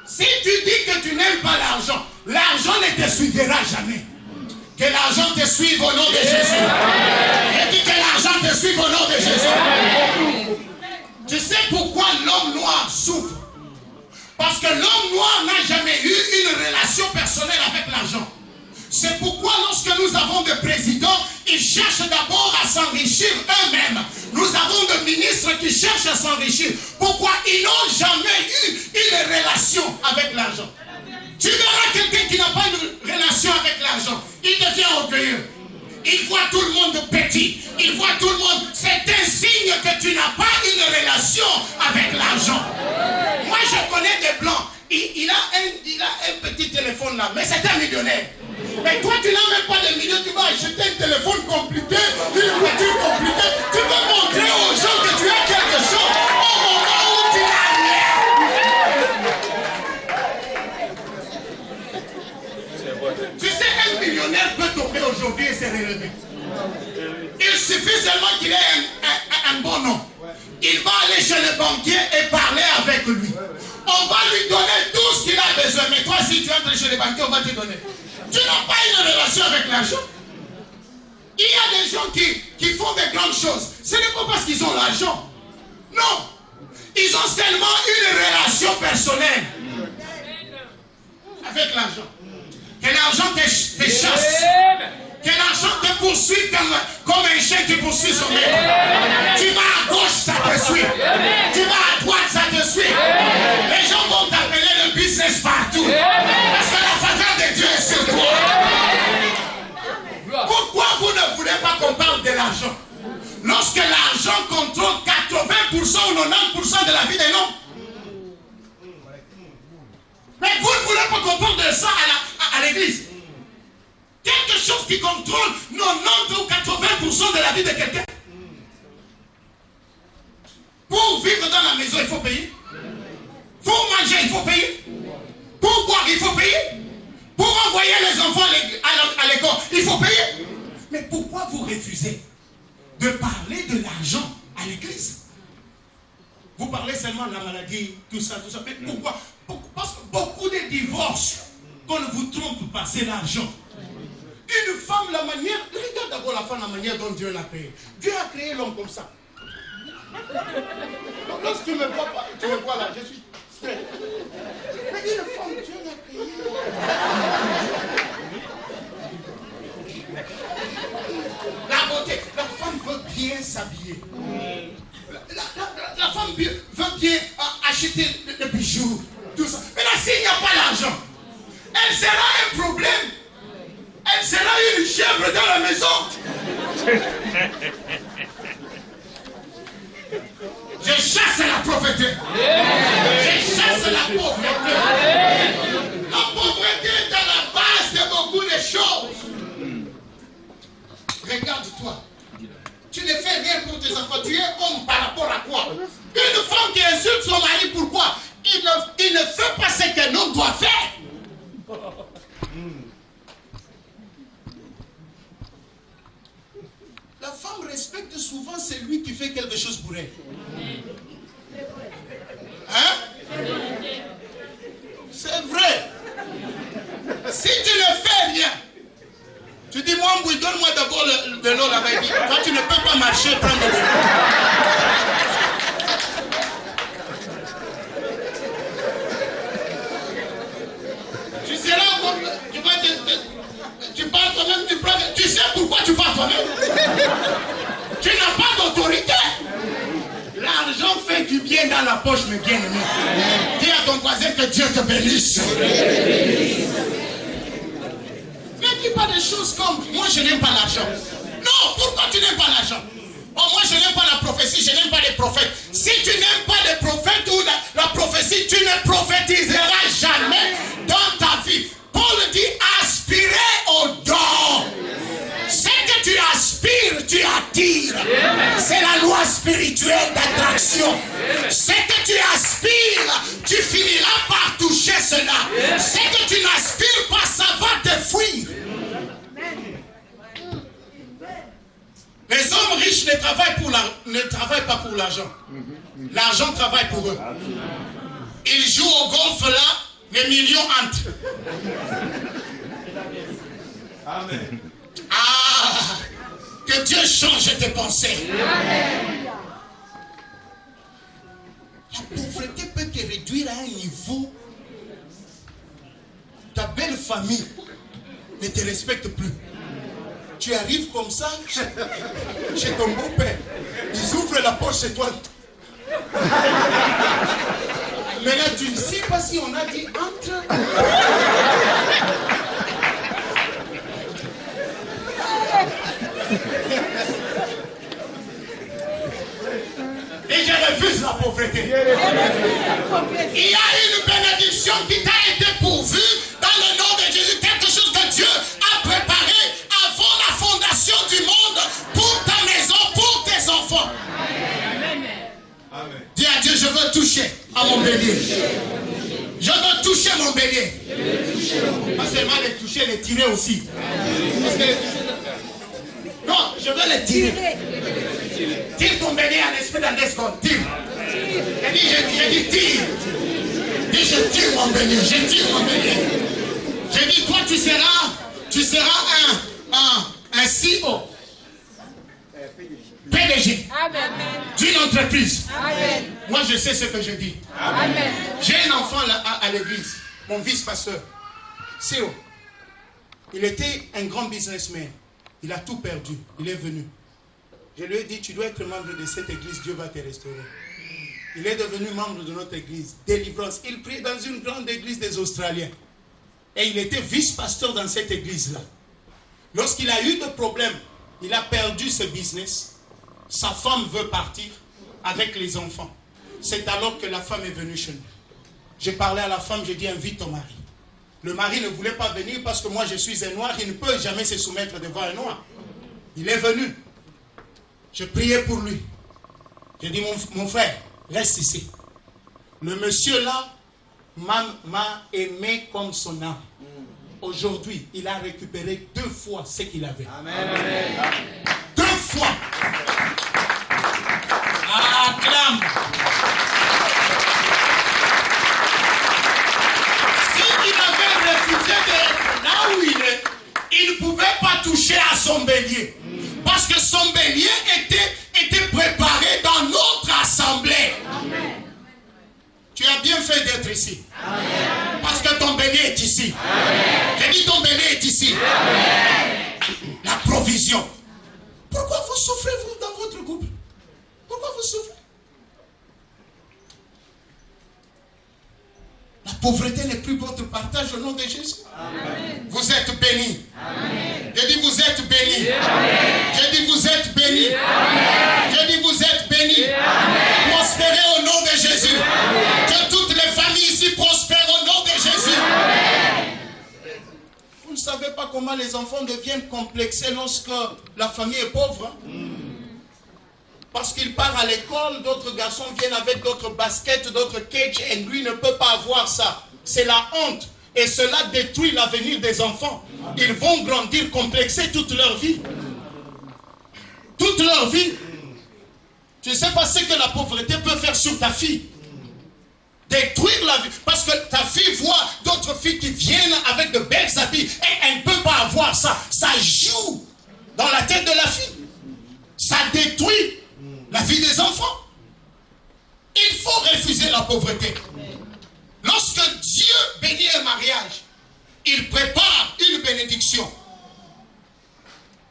Si tu dis que tu n'aimes pas l'argent, l'argent ne te suivra jamais. Que l'argent te suive au nom de Jésus. Je dis que l'argent te suive au nom de Jésus. Tu sais pourquoi l'homme noir souffre? Parce que l'homme noir n'a jamais eu une relation personnelle avec l'argent. C'est pourquoi lorsque nous avons des présidents, ils cherchent d'abord à s'enrichir eux-mêmes. Nous avons des ministres qui cherchent à s'enrichir. Pourquoi? Ils n'ont jamais eu une relation avec l'argent. Tu verras quelqu'un qui n'a pas une relation avec l'argent. Il devient orgueilleux. Il voit tout le monde petit. Il voit tout le monde. C'est un signe que tu n'as pas une relation avec l'argent. Moi, je connais des blancs. Il a un petit téléphone là, mais c'est un millionnaire. Mais toi, tu n'as même pas de millions. Tu vas acheter un téléphone compliqué, une voiture compliquée. Tu veux montrer aux gens que tu as quelque chose au moment où tu n'as rien. Tu sais, un millionnaire peut tomber aujourd'hui et se relever. Il suffit seulement qu'il ait un bon nom. Il va aller chez le banquier et parler avec lui. On va lui donner tout ce qu'il a besoin. Mais toi, si tu entres chez le banquier, on va te donner. Tu n'as pas une relation avec l'argent. Il y a des gens qui font des grandes choses. Ce n'est pas parce qu'ils ont l'argent. Non. Ils ont seulement une relation personnelle avec l'argent. Que l'argent te chasse. Que l'argent te poursuive comme un chien qui poursuit son maître. Tu vas à gauche, ça te suit. Tu vas à droite, ça te suit. Les gens vont t'appeler le business partout. Parce que la faveur de Dieu est sur toi. Pourquoi vous ne voulez pas qu'on parle de l'argent? Lorsque l'argent contrôle 80% ou 90% de la vie des hommes. Mais vous ne voulez pas qu'on parle de ça à l'église. Quelque chose qui contrôle 90 ou 80% de la vie de quelqu'un. Pour vivre dans la maison, il faut payer. Pour manger, il faut payer. Pour boire, il faut payer. Pour envoyer les enfants à l'école, il faut payer. Mais pourquoi vous refusez de parler de l'argent à l'église? Vous parlez seulement de la maladie, tout ça. Mais pourquoi? Parce que beaucoup de divorces, qu'on ne vous trompe pas, c'est l'argent. Une femme, la manière, regarde d'abord la femme, la manière dont Dieu l'a créée. Dieu a créé l'homme comme ça. Donc, lorsque tu me vois là, je suis straight. Mais une femme, Dieu l'a créée. La beauté, la femme veut bien s'habiller. La femme veut bien acheter des bijoux, tout ça. Mais là, s'il n'y a pas l'argent, elle sera un problème. Elle sera une chèvre dans la maison. Je chasse la pauvreté. Je chasse la pauvreté. La pauvreté est à la base de beaucoup de choses. Regarde-toi. Tu ne fais rien pour tes enfants. Tu es homme par rapport à quoi? Une femme qui insulte son mari, pourquoi? Il ne fait pas ce qu'un homme doit faire. La femme respecte souvent celui qui fait quelque chose pour elle. Hein? C'est vrai. Si tu ne fais rien, Tu dis, moi, oui, donne-moi d'abord de l'eau là-bas. Il dit, toi, tu ne peux pas marcher, prendre de l'eau. Tu seras comme... Tu pars toi-même, tu prends... Tu sais pourquoi tu pars toi-même? Tu n'as pas d'autorité. L'argent fait du bien dans la poche, mes bien-aimés. Dis à ton voisin que Dieu te bénisse. Ne dis pas des choses comme moi je n'aime pas l'argent. Non, pourquoi tu n'aimes pas l'argent? Oh, moi je n'aime pas la prophétie, je n'aime pas les prophètes. Si tu n'aimes pas les prophètes ou la prophétie, tu ne prophétiseras jamais dans ta vie. Paul dit aspirer au don. Ce que tu aspires, tu attires. C'est la loi spirituelle d'attraction. Ce que tu aspires, tu finiras par toucher cela. Ce que tu n'aspires pas, ça va te fuir. Les hommes riches ne travaillent pas pour l'argent. L'argent travaille pour eux. Ils jouent au golf là, les millions entrent. Amen. Ah, que Dieu change tes pensées. La pauvreté peut te réduire à un niveau. Ta belle famille ne te respecte plus. Tu arrives comme ça chez ton beau-père. Ils ouvrent la porte chez toi. Maintenant, tu ne sais pas si on a dit entre. Et je refuse la pauvreté. Il y a une bénédiction qui t'a été pourvue dans le nom de Jésus. Quelque chose que Dieu a préparé avant la fondation du monde pour ta maison, pour tes enfants. Amen. Dis à Dieu, je veux toucher à mon bélier. Je veux toucher mon bélier. Pas seulement les toucher, les tirer aussi. Parce que non, je veux les tirer. Tire ton bélier à l'esprit dans 2 secondes. Tire. Je dis tire. Dis je tire mon bélier. Je tire mon bélier. Je dis toi tu seras un CEO. PDG. Amen. D'une entreprise. Amen. Moi je sais ce que je dis. Amen. J'ai un enfant à l'église. Mon vice-pasteur. CEO. Il était un grand businessman. Il a tout perdu. Il est venu. Je lui ai dit, tu dois être membre de cette église, Dieu va te restaurer. Il est devenu membre de notre église, délivrance. Il prie dans une grande église des Australiens. Et il était vice-pasteur dans cette église-là. Lorsqu'il a eu des problèmes, il a perdu ce business. Sa femme veut partir avec les enfants. C'est alors que la femme est venue chez nous. J'ai parlé à la femme, j'ai dit, invite ton mari. Le mari ne voulait pas venir parce que moi je suis un noir, il ne peut jamais se soumettre devant un noir. Il est venu. Je priais pour lui. J'ai dit, mon frère, reste ici. Le monsieur là m'a aimé comme son âme. Aujourd'hui, il a récupéré 2 fois ce qu'il avait. Amen. 2 fois. Acclame. S'il avait refusé d'être là où il est, il ne pouvait pas toucher à son bélier. Parce que son bélier était préparé dans notre assemblée. Amen. Tu as bien fait d'être ici. Amen. Parce que ton bélier est ici. J'ai dit ton bélier est ici. Amen. La provision. Pourquoi vous souffrez vous dans votre couple? Pourquoi vous souffrez? La pauvreté n'est plus votre partage au nom de Jésus. Amen. Vous êtes bénis. J'ai dit vous êtes bénis. J'ai dit vous êtes bénis. J'ai dit vous êtes bénis. Prospérez au nom de Jésus. Amen. Que toutes les familles ici prospèrent au nom de Jésus. Amen. Vous ne savez pas comment les enfants deviennent complexés lorsque la famille est pauvre. Parce qu'il part à l'école, d'autres garçons viennent avec d'autres baskets, d'autres cakes, et lui ne peut pas avoir ça. C'est la honte. Et cela détruit l'avenir des enfants. Ils vont grandir complexés toute leur vie. Toute leur vie. Tu ne sais pas ce que la pauvreté peut faire sur ta fille. détruire la vie. Parce que ta fille voit d'autres filles qui viennent avec de belles habits et elle ne peut pas avoir ça. Ça joue dans la tête de la fille. Ça détruit la vie des enfants. Il faut refuser la pauvreté. Lorsque Dieu bénit un mariage, il prépare une bénédiction.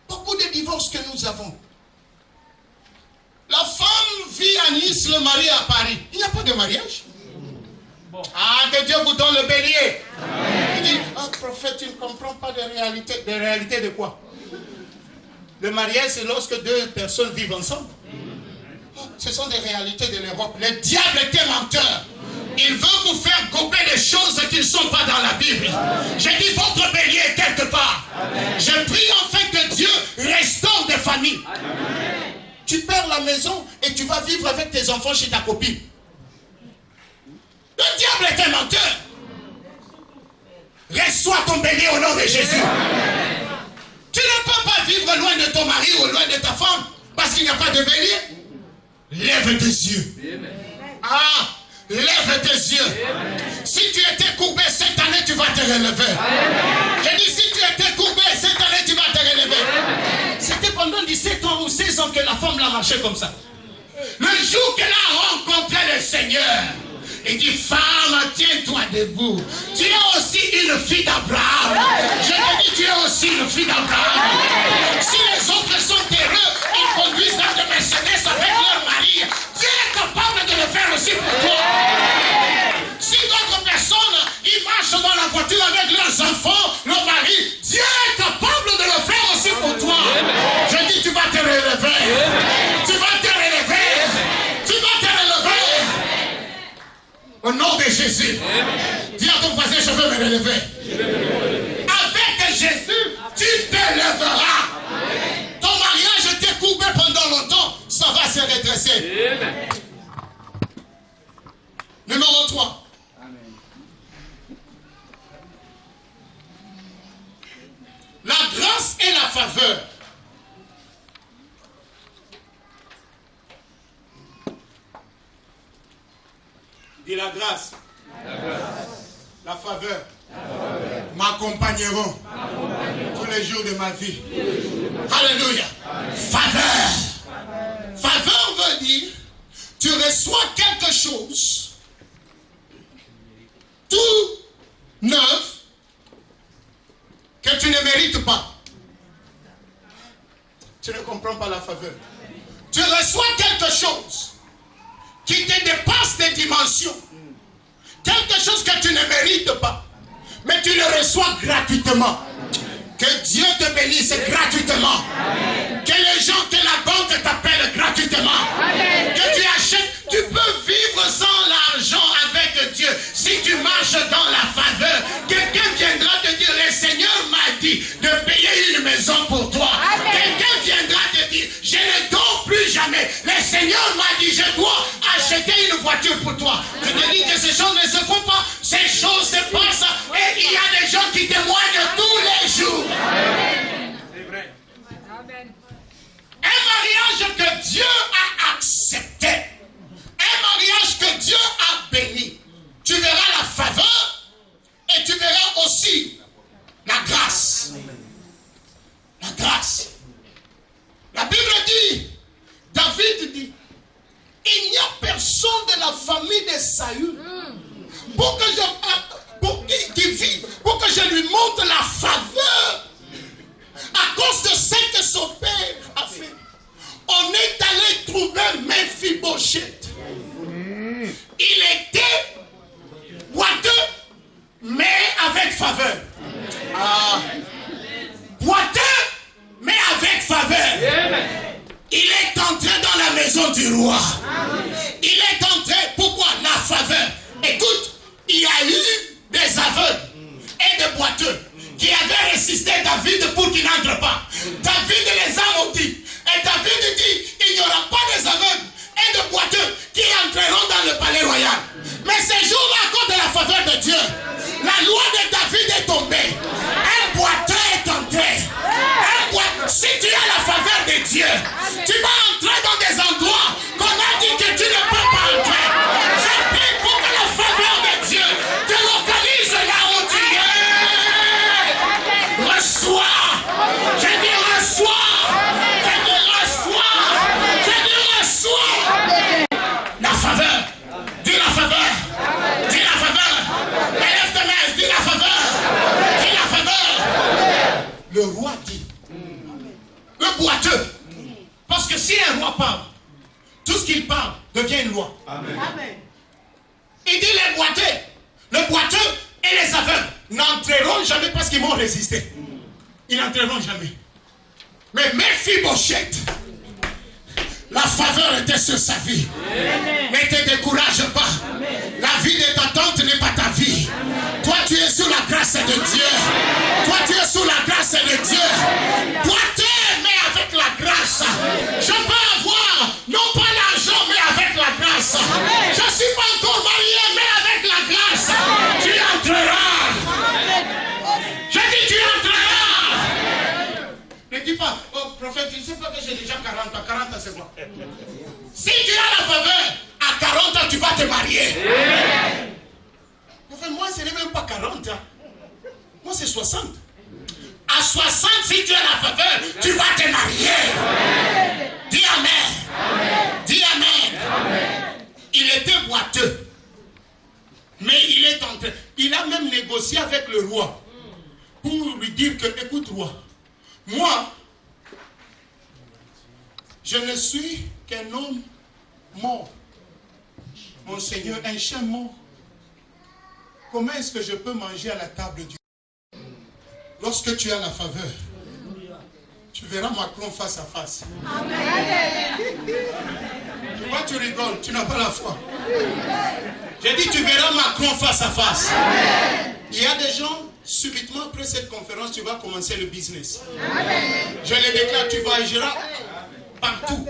Beaucoup de divorces que nous avons. La femme vit à Nice, le mari à Paris. Il n'y a pas de mariage. Ah, que Dieu vous donne le bélier. Il dit, ah, prophète, tu ne comprends pas de réalité. De réalité de quoi? Le mariage, c'est lorsque deux personnes vivent ensemble. Ce sont des réalités de l'Europe. Le diable est un menteur. Il veut vous faire gober des choses qui ne sont pas dans la Bible. J'ai dit votre bélier est quelque part. Je prie enfin que Dieu restaure des familles. Tu perds la maison et tu vas vivre avec tes enfants chez ta copine. Le diable est un menteur. Reçois ton bélier au nom de Jésus. Tu ne peux pas vivre loin de ton mari ou loin de ta femme parce qu'il n'y a pas de bélier. Lève tes yeux. Ah, lève tes yeux. Si tu étais courbé cette année, tu vas te relever. J'ai dit, si tu étais courbé cette année, tu vas te relever. C'était pendant 17 ans ou 16 ans que la femme l'a marché comme ça. Le jour qu'elle a rencontré le Seigneur, il dit, femme, tiens-toi debout. Tu es aussi une fille d'Abraham. Je te dis, tu es aussi une fille d'Abraham. Si les autres sont heureux, ils conduisent dans des Mercedes avec leur mari. Dieu est capable de le faire aussi pour toi. Si d'autres personnes, ils marchent dans la voiture avec leurs enfants, leur mari, Dieu est capable de le faire aussi pour toi. Je dis, tu vas te relever. Tu vas te relever. Tu vas te relever. Au nom de Jésus. Dis à ton voisin, je veux me relever. Avec Jésus, tu te lèveras. Ton mariage était courbé pendant longtemps, ça va se redresser. Numéro 3. La grâce et la faveur. Dis la grâce. La faveur. M'accompagneront tous les jours de ma vie. Alléluia. Faveur. Faveur veut dire, tu reçois quelque chose, tout neuf, que tu ne mérites pas. Tu ne comprends pas la faveur. Tu reçois quelque chose qui te dépasse des dimensions. Quelque chose que tu ne mérites pas. Mais tu le reçois gratuitement. Que Dieu te bénisse gratuitement. Amen. Que les gens, que la banque t'appelle gratuitement. Amen. Que tu achètes. Tu peux vivre sans l'argent avec Dieu. Si tu marches dans la faveur, quelqu'un viendra te dire, le Seigneur m'a dit de payer une maison pour toi. Quelqu'un viendra te dire, je ne dors plus jamais. Le Seigneur m'a dit, je dois acheter une voiture pour toi. Je te dis que ces choses ne se font pas. Ces choses se passent. Et il y a des gens qui témoignent tous les jours. C'est vrai. Un mariage que Dieu a accepté. Un mariage que Dieu a béni. Tu verras la faveur et tu verras aussi la grâce. La grâce. La Bible dit, David dit, il n'y a personne de la famille de Saül pour que je lui montre la faveur à cause de ce que son père a fait. On est allé trouver Mephibosheth. Il était boiteux, mais avec faveur. Boiteux, mais avec faveur. Il est entré dans la maison du roi. Il est entré, pourquoi? La faveur. Écoute, il y a eu des aveugles et des boiteux qui avaient résisté David pour qu'il n'entre pas. David les a maudits. Et David dit, il n'y aura pas des aveugles et de boiteux qui entreront dans le palais royal. Mais ces jours-là, à cause de la faveur de Dieu, la loi de David est tombée. Un boiteux est entré. Si tu as la faveur de Dieu, tu vas entrer dans des endroits qu'on a dit que tu ne peux pas entrer. Je prie pour que la faveur un boiteux. Parce que si un roi parle, tout ce qu'il parle devient une loi. Amen. Il dit les boiteux. Le boiteux et les aveugles n'entreront jamais parce qu'ils m'ont résisté. Ils n'entreront jamais. Mais Mephibosheth, la faveur était sur sa vie. Ne te décourage pas. La vie de ta tante n'est pas ta vie. Toi, tu es sous la grâce de Dieu. Toi, tu es sous la grâce de Dieu. Boiteux, mais avec la grâce. Je peux avoir, non pas l'argent, mais avec la grâce. Je ne suis pas encore marié, mais avec la grâce. Tu entreras. Je dis, tu entreras. Ne dis pas, oh prophète, tu ne sais pas que j'ai déjà 40 ans. 40 ans, c'est quoi? Si tu as la faveur, à 40 ans, tu vas te marier. Enfin, moi, ce n'est même pas 40 ans. Moi, c'est 60. À 60, si tu as la faveur, tu vas te marier. Dis Amen. Dis Amen. Il était boiteux. Mais il est entré. Il a même négocié avec le roi pour lui dire que, écoute, roi, moi, je ne suis qu'un homme mort. Mon Seigneur, un chien mort. Comment est-ce que je peux manger à la table du... Lorsque tu as la faveur, tu verras Macron face à face. Pourquoi tu rigoles? Tu n'as pas la foi. J'ai dit, tu verras Macron face à face. Il y a des gens, subitement après cette conférence, tu vas commencer le business. Je le déclare, tu voyageras partout.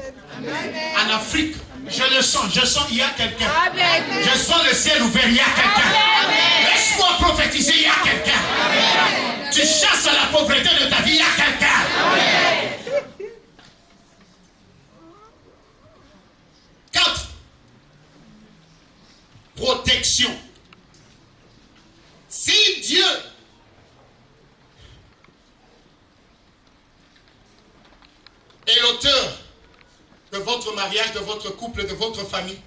En Afrique, je le sens, il y a quelqu'un. Je sens le ciel ouvert, il y a quelqu'un. Laisse-moi prophétiser, il y a quelqu'un. Tu chasses la pauvreté de ta vie, il y a quelqu'un. Quatre. Protection. Si Dieu est l'auteur de votre mariage, de votre couple, de votre famille,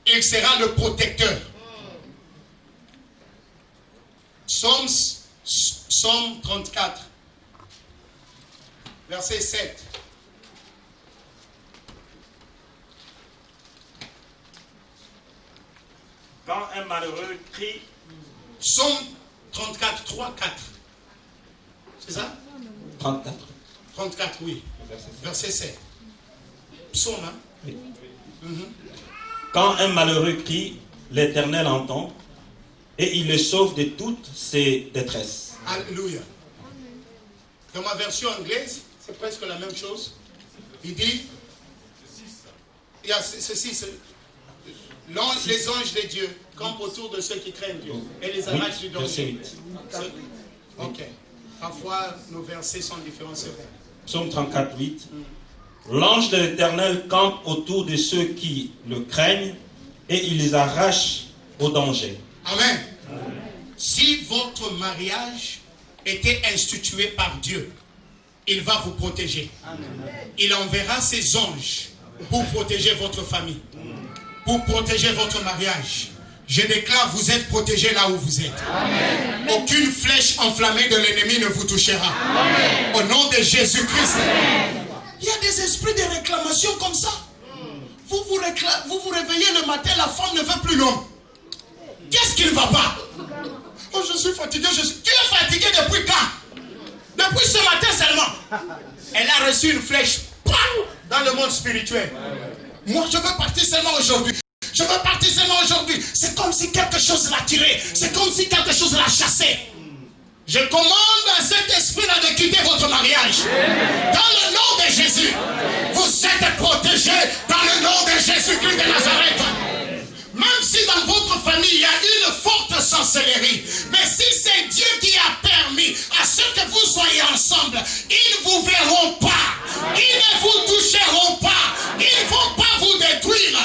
il sera le protecteur. Psaume 34, verset 7. Quand un malheureux crie... Psaume 34, 3, 4. C'est ça? 34. 34, oui. Verset 7. Psaume, hein? Oui. Quand un malheureux crie, l'Éternel entend et il le sauve de toutes ses détresses. Alléluia. Dans ma version anglaise, c'est presque la même chose. Il dit, il y a ceci, les anges de Dieu campent autour de ceux qui craignent Dieu et les amateurs du danger. Ok. Parfois, nos versets sont différents, c'est vrai. Psaume 34, 8. L'ange de l'Éternel campe autour de ceux qui le craignent et il les arrache au danger. Amen. Si votre mariage était institué par Dieu, il va vous protéger. Il enverra ses anges pour protéger votre famille, pour protéger votre mariage. Je déclare, vous êtes protégés là où vous êtes. Amen. Aucune flèche enflammée de l'ennemi ne vous touchera. Amen. Au nom de Jésus-Christ. Il y a des esprits de réclamation comme ça. Vous vous réveillez le matin, la femme ne veut plus l'homme. Qu'est-ce qui ne va pas? Oh, je suis fatigué. Tu es fatigué depuis quand? Depuis ce matin seulement. Elle a reçu une flèche dans le monde spirituel. Moi, je veux partir seulement aujourd'hui. Je veux partir seulement aujourd'hui. C'est comme si quelque chose l'a tiré. C'est comme si quelque chose l'a chassé. Je commande à cet esprit-là de quitter votre mariage. Dans le nom de Jésus. Vous êtes protégés dans le nom de Jésus-Christ de Nazareth. Même si dans votre famille, il y a une forte sorcellerie. Mais si c'est Dieu qui a permis à ce que vous soyez ensemble, ils ne vous verront pas. Ils ne vous toucheront pas. Ils ne vont pas vous détruire.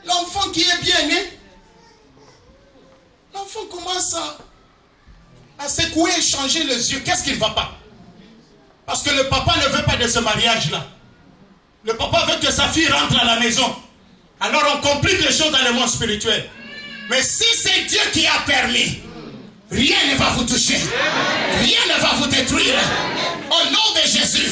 L'enfant qui est bien né, l'enfant commence à secouer et changer les yeux. Qu'est-ce qui ne va pas? Parce que le papa ne veut pas de ce mariage-là. Le papa veut que sa fille rentre à la maison. Alors on complique les choses dans le monde spirituel. Mais si c'est Dieu qui a permis, rien ne va vous toucher. Rien ne va vous détruire. Au nom de Jésus.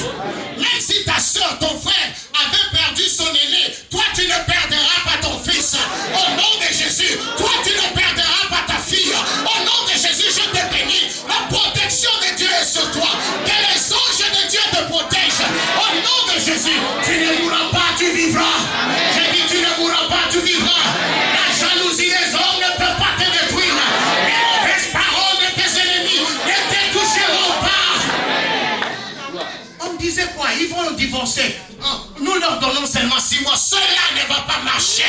disait quoi? Ils vont divorcer. Nous leur donnons seulement 6 mois. Cela ne va pas marcher.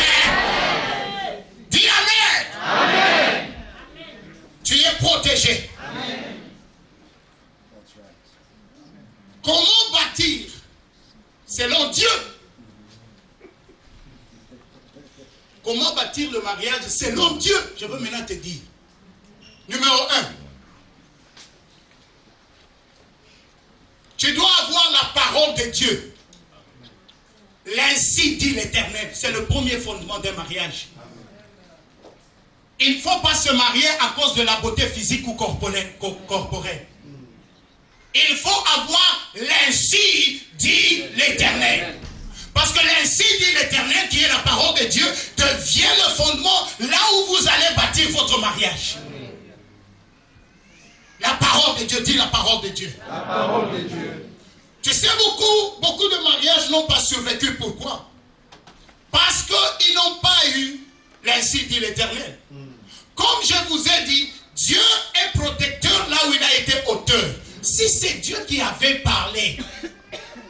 Dis Amen. Amen. Tu es protégé. Amen. Comment bâtir selon Dieu? Comment bâtir le mariage selon Dieu? Je veux maintenant te dire. Numéro 1. Tu dois avoir la parole de Dieu. L'ainsi dit l'Éternel. C'est le premier fondement d'un mariage. Il ne faut pas se marier à cause de la beauté physique ou corporelle. Il faut avoir l'ainsi dit l'Éternel. Parce que l'ainsi dit l'Éternel, qui est la parole de Dieu, devient le fondement là où vous allez bâtir votre mariage. La parole de Dieu, dit la parole de Dieu. La parole de Dieu. Tu sais, beaucoup de mariages n'ont pas survécu. Pourquoi? Parce qu'ils n'ont pas eu l'ainsi dit l'Éternel. Comme je vous ai dit, Dieu est protecteur là où il a été auteur. Si c'est Dieu qui avait parlé,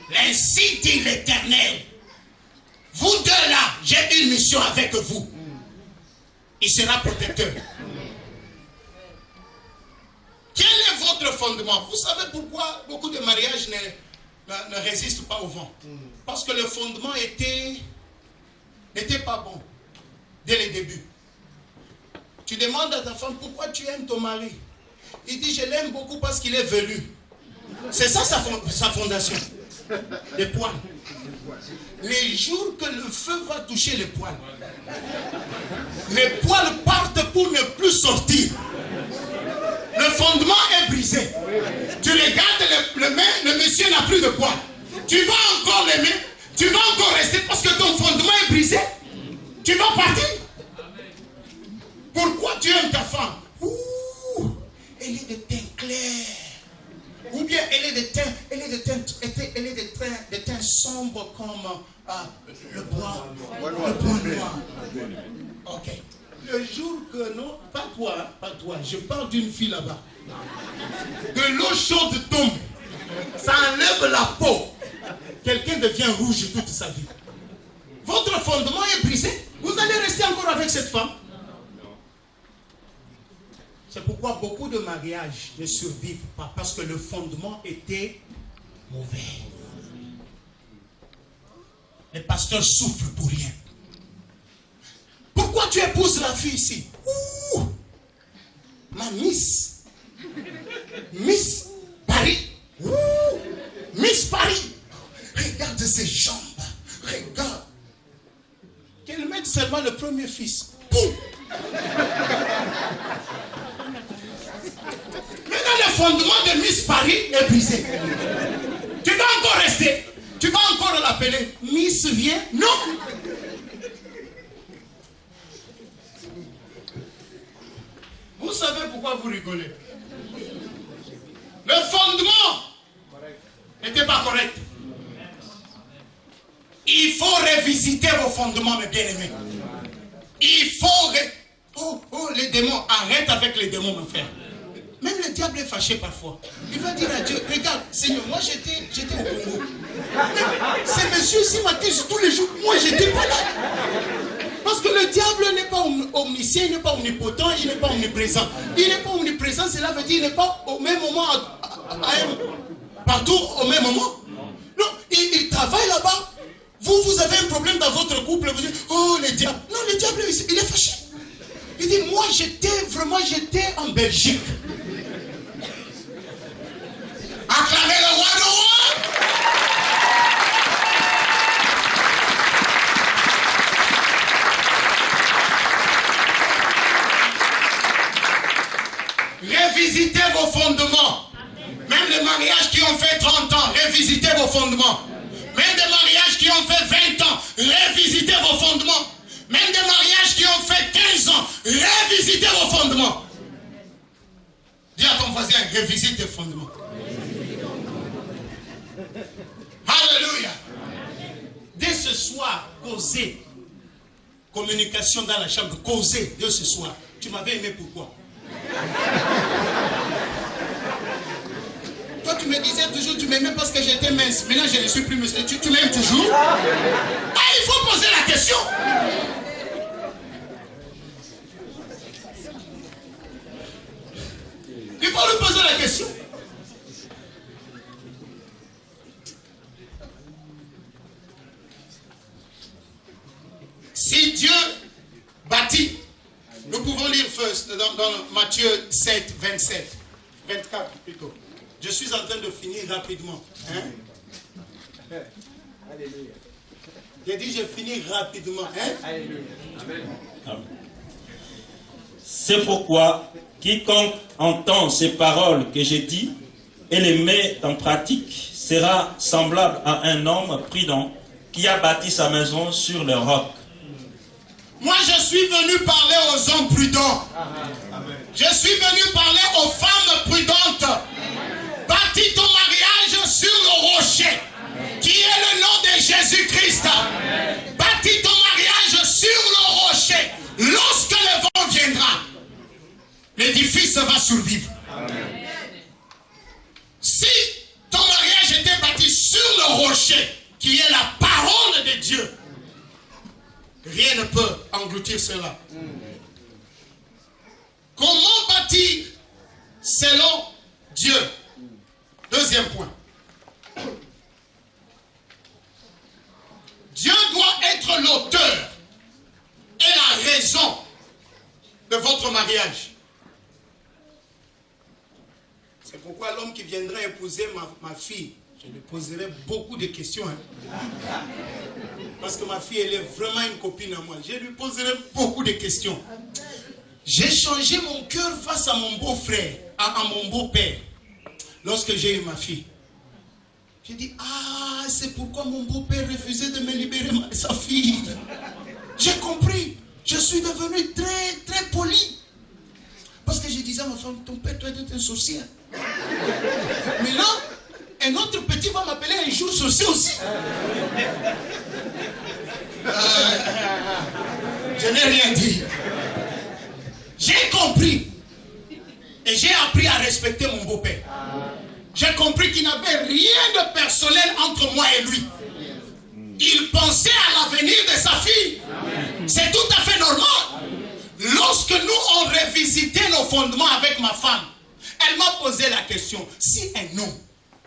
l'ainsi dit l'Éternel, vous deux là, j'ai une mission avec vous. Il sera protecteur. Quel est votre fondement? Vous savez pourquoi beaucoup de mariages ne résistent pas au vent? Parce que le fondement n'était pas bon dès le début. Tu demandes à ta femme pourquoi tu aimes ton mari. Il dit je l'aime beaucoup parce qu'il est velu. C'est ça sa fondation. Les poils. Les jours que le feu va toucher les poils, les poils partent pour ne plus sortir. Le fondement est brisé. Tu regardes le monsieur n'a plus de poils. Tu vas encore l'aimer. Tu vas encore rester parce que ton fondement est brisé. Tu vas partir. Pourquoi tu aimes ta femme? Elle est de teint clair. Ou bien elle est de teint sombre comme le bois noir. Ok. Le jour que non, pas toi, je parle d'une fille là-bas. De l'eau chaude tombe, ça enlève la peau. Quelqu'un devient rouge toute sa vie. Votre fondement est brisé. Vous allez rester encore avec cette femme. C'est pourquoi beaucoup de mariages ne survivent pas, parce que le fondement était mauvais. Les pasteurs souffrent pour rien. Pourquoi tu épouses la fille ici? Ma Miss Paris. Miss Paris. Regarde ses jambes. Regarde. Qu'elle mette seulement le premier fils. Poum. Maintenant, le fondement de Miss Paris est brisé. Tu vas encore rester. Tu vas encore l'appeler. Miss vient? Non. Vous savez pourquoi vous rigolez? Le fondement n'était pas correct. Il faut revisiter vos fondements, mes bien-aimés. Il faut... Oh, les démons, arrête avec les démons, mon frère. Même le diable est fâché parfois. Il va dire à Dieu, regarde, Seigneur, moi j'étais au Congo. Ces messieurs ici m'accusent tous les jours. Moi j'étais pas là. Parce que le diable n'est pas omniscient, il n'est pas omnipotent, il n'est pas omniprésent. Il n'est pas omniprésent, cela veut dire qu'il n'est pas au même moment, partout au même moment. Non, il travaille là-bas. Vous avez un problème dans votre couple, vous dites, oh le diable. Non, le diable, il est fâché. Il dit, moi j'étais en Belgique. Acclamez le roi de roi. Révisitez vos fondements. Même les mariages qui ont fait 30 ans, révisitez vos fondements. Même des mariages qui ont fait 20 ans, révisitez vos fondements. Même des mariages qui ont fait 15 ans, révisitez vos fondements. Dis à ton voisin, révisite tes fondements. Alléluia. Dès ce soir, causez. Communication dans la chambre, causez dès ce soir. Tu m'avais aimé pourquoi? Toi, tu me disais toujours, tu m'aimais parce que j'étais mince. Maintenant, je ne suis plus mince. Tu m'aimes toujours? Ah, il faut poser la question. Il faut lui poser la question. Si Dieu bâtit, nous pouvons lire first dans Matthieu 7, 27, 24 plutôt. Je suis en train de finir rapidement. Hein? J'ai dit je finis rapidement. Hein? Amen. C'est pourquoi quiconque entend ces paroles que j'ai dites et les met en pratique sera semblable à un homme prudent qui a bâti sa maison sur le roc. Moi, je suis venu parler aux hommes prudents. Je suis venu parler aux femmes prudentes. Bâtis ton mariage sur le rocher, qui est le nom de Jésus-Christ. Bâtis ton mariage sur le rocher. Lorsque le vent viendra, l'édifice va survivre. Si ton mariage était bâti sur le rocher, qui est la parole de Dieu, rien ne peut engloutir cela. Comment bâtir selon Dieu? Deuxième point. Dieu doit être l'auteur et la raison de votre mariage. C'est pourquoi l'homme qui viendrait épouser ma fille, je lui poserai beaucoup de questions. Hein. Parce que ma fille, elle est vraiment une copine à moi. Je lui poserai beaucoup de questions. J'ai changé mon cœur face à mon beau-frère, à mon beau-père, lorsque j'ai eu ma fille. J'ai dit, ah, c'est pourquoi mon beau-père refusait de me libérer sa fille. J'ai compris. Je suis devenu très, très poli. Parce que je disais à ma femme, ton père doit être un sorcier. Mais là, un autre petit va m'appeler un jour sorcier aussi. Je n'ai rien dit. J'ai compris. Et j'ai appris à respecter mon beau-père. J'ai compris qu'il n'avait rien de personnel entre moi et lui. Il pensait à l'avenir de sa fille. C'est tout à fait normal. Lorsque nous on revisitait nos fondements avec ma femme, elle m'a posé la question, si un homme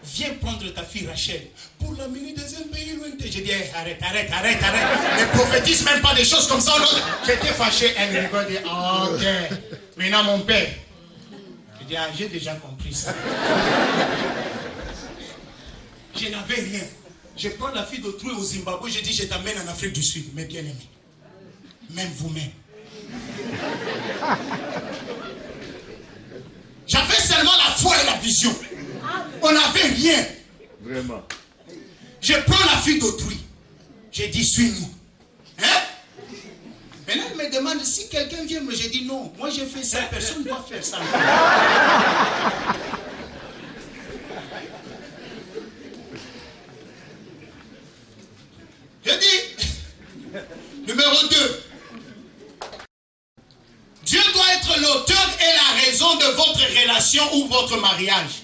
vient prendre ta fille Rachel pour l'amener dans un pays lointain, j'ai dit, hey, arrête. Ne prophétise même pas des choses comme ça. J'étais fâché. Elle rigole, dit, oh, ok. Maintenant mon père. J'ai dit, ah, j'ai déjà compris ça. Je n'avais rien. Je prends la fille d'autrui au Zimbabwe, je dis, je t'amène en Afrique du Sud, mes bien-aimés. Même vous-même. J'avais seulement la foi et la vision. On n'avait rien. Vraiment. Je prends la fille d'autrui. J'ai dit, suis-nous. Hein? Maintenant, elle me demande si quelqu'un vient, mais j'ai dit non. Moi, j'ai fait ça, personne ne doit faire ça. Je dis, numéro 2. Dieu doit être l'auteur et la raison de votre relation ou votre mariage.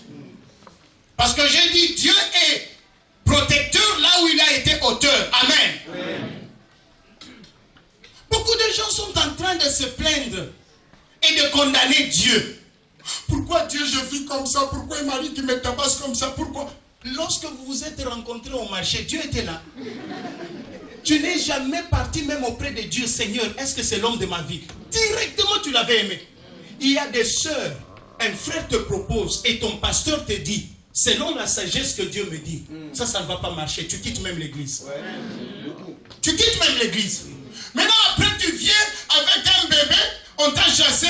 Parce que j'ai dit, Dieu est protecteur là où il a été auteur. Amen. Amen. Beaucoup de gens sont en train de se plaindre et de condamner Dieu. Pourquoi Dieu je vis comme ça? Pourquoi un mari qui me tabasse comme ça? Pourquoi? Lorsque vous vous êtes rencontrés au marché, Dieu était là. Tu n'es jamais parti même auprès de Dieu, Seigneur, est-ce que c'est l'homme de ma vie? Directement tu l'avais aimé. Il y a des sœurs, un frère te propose et ton pasteur te dit, selon la sagesse que Dieu me dit, ça ne va pas marcher. Tu quittes même l'église. Ouais. Tu quittes même l'église. Maintenant, après, tu viens avec un bébé, on t'a chassé.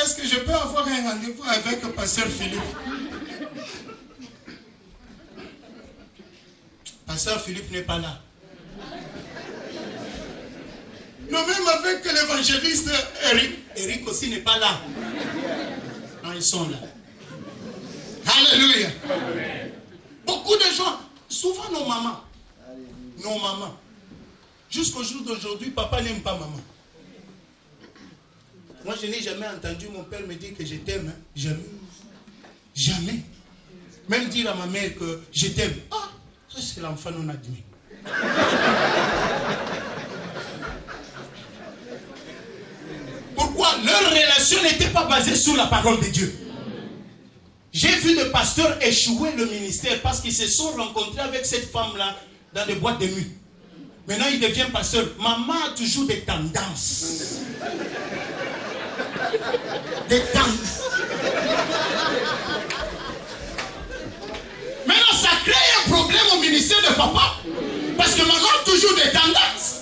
Est-ce que je peux avoir un rendez-vous avec le pasteur Philippe? Pasteur Philippe n'est pas là. Non, même avec l'évangéliste Eric. Eric aussi n'est pas là. Non, ils sont là. Alléluia. Beaucoup de gens, souvent nos mamans, jusqu'au jour d'aujourd'hui, papa n'aime pas maman. Moi, je n'ai jamais entendu mon père me dire que je t'aime. Hein. Jamais. Jamais. Même dire à ma mère que je t'aime. Ah, ça c'est l'enfant non admis. Pourquoi? Leur relation n'était pas basée sur la parole de Dieu. J'ai vu des pasteurs échouer le ministère parce qu'ils se sont rencontrés avec cette femme-là dans des boîtes de nuit. Maintenant, il devient pasteur. Maman a toujours des tendances. Des tendances. Maintenant, ça crée un problème au ministère de papa. Parce que maman a toujours des tendances.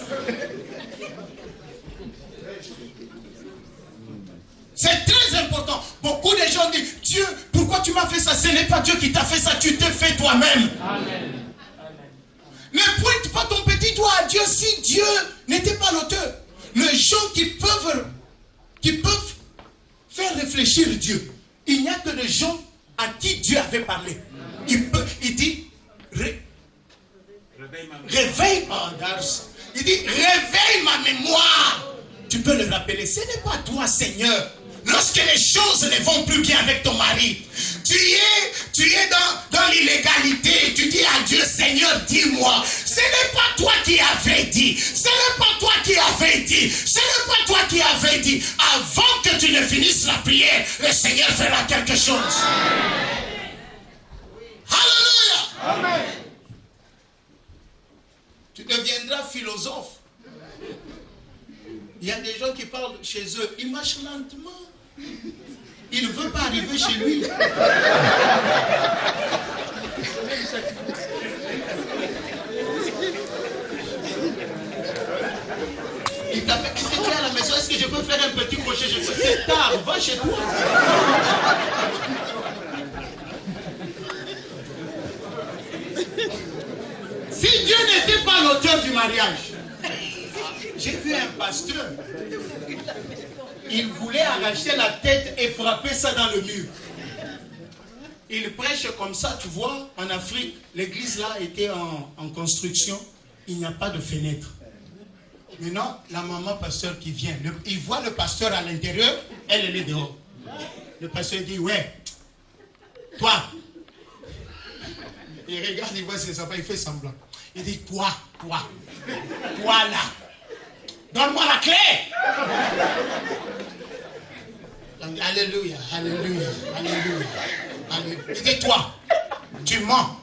C'est très important. Beaucoup de gens disent, Dieu, pourquoi tu m'as fait ça? Ce n'est pas Dieu qui t'a fait ça, tu t'es fait toi-même. Amen. Ne pointe pas ton petit doigt à Dieu si Dieu n'était pas l'auteur. Les gens qui peuvent faire réfléchir Dieu. Il n'y a que des gens à qui Dieu avait parlé. Il dit, réveille ma mémoire. Tu peux le rappeler. Ce n'est pas toi, Seigneur. Lorsque les choses ne vont plus bien avec ton mari, tu es dans l'illégalité, tu dis à Dieu, Seigneur, dis-moi, ce n'est pas toi qui avais dit, ce n'est pas toi qui avais dit, ce n'est pas toi qui avais dit. Avant que tu ne finisses la prière, le Seigneur fera quelque chose. Alléluia. Amen. Tu deviendras philosophe. Il y a des gens qui parlent chez eux, ils marchent lentement. Il ne veut pas arriver chez lui. Il t'appelle, est-ce que tu es à la maison? Est-ce que je peux faire un petit crochet? C'est tard, va chez toi. Si Dieu n'était pas l'auteur du mariage, j'ai vu un pasteur, il voulait arracher la tête et frapper ça dans le mur. Il prêche comme ça, tu vois, en Afrique, l'église là était en construction, il n'y a pas de fenêtre. Maintenant, la maman pasteur qui vient, il voit le pasteur à l'intérieur, elle est dehors. Le pasteur dit, ouais, toi. Il regarde, il voit ses enfants, il fait semblant. Il dit, toi là. Donne-moi la clé. Alléluia, alléluia, alléluia, alléluia. Il dit, toi, tu mens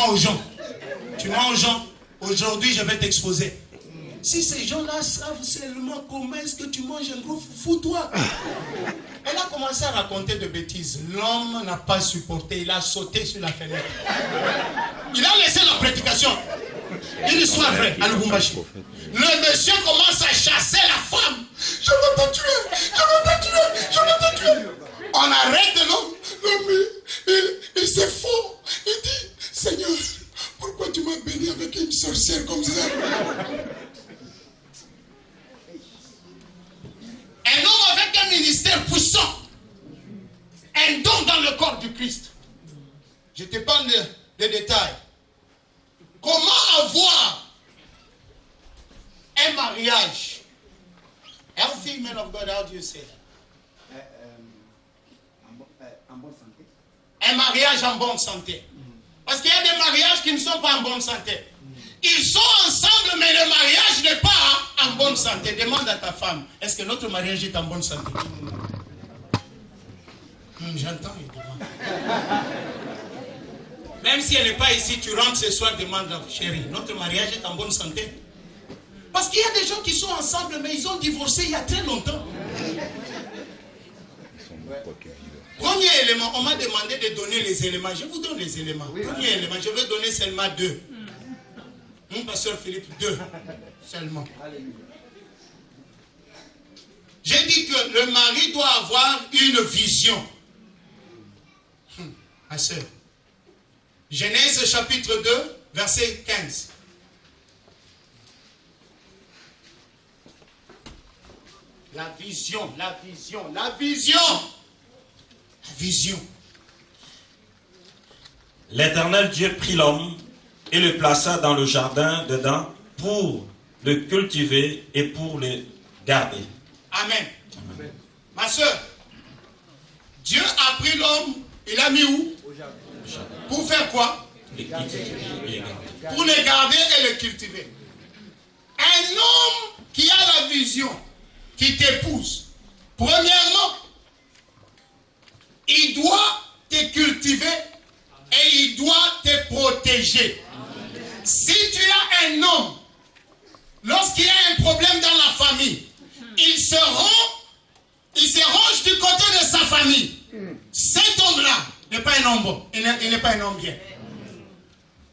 aux gens. Tu mens aux gens. Aujourd'hui, je vais t'exposer. Si ces gens-là savent seulement comment est-ce que tu manges un gros, fous-toi. Elle a commencé à raconter des bêtises. L'homme n'a pas supporté. Il a sauté sur la fenêtre. Il a laissé la prédication. Une histoire vraie à Lubumbashi. Le monsieur commence à chasser la femme. Je veux te tuer, je veux te tuer, je veux te tuer. On arrête l'homme. L'homme, il s'est fort. Il dit, Seigneur, pourquoi tu m'as béni avec une sorcière comme ça? Un homme avec un ministère puissant. Un don dans le corps du Christ. Je te parle des détails. Comment avoir un mariage? Healthy man of God, how do you say that? En bonne santé. Un mariage en bonne santé. Parce qu'il y a des mariages qui ne sont pas en bonne santé. Ils sont ensemble, mais le mariage n'est pas en bonne santé. Demande à ta femme, est-ce que notre mariage est en bonne santé? J'entends, il demande. Même si elle n'est pas ici, tu rentres ce soir, demande, chérie, notre mariage est en bonne santé? Parce qu'il y a des gens qui sont ensemble, mais ils ont divorcé il y a très longtemps. Premier élément, on m'a demandé de donner les éléments. Je vous donne les éléments. Premier élément, je vais donner seulement 2. Mon pasteur Philippe, 2 seulement. J'ai dit que le mari doit avoir une vision. Ma soeur. Genèse chapitre 2, verset 15. La vision, la vision, la vision. La vision. L'Éternel Dieu prit l'homme et le plaça dans le jardin dedans pour le cultiver et pour le garder. Amen. Amen. Ma soeur, Dieu a pris l'homme, il l'a mis où? Pour faire quoi? Pour le garder et le cultiver. Un homme qui a la vision, qui t'épouse, premièrement, il doit te cultiver et il doit te protéger. Si tu as un homme, lorsqu'il y a un problème dans la famille, il se range du côté de sa famille. Cet homme-là n'est pas un homme bon, il n'est pas un homme bien.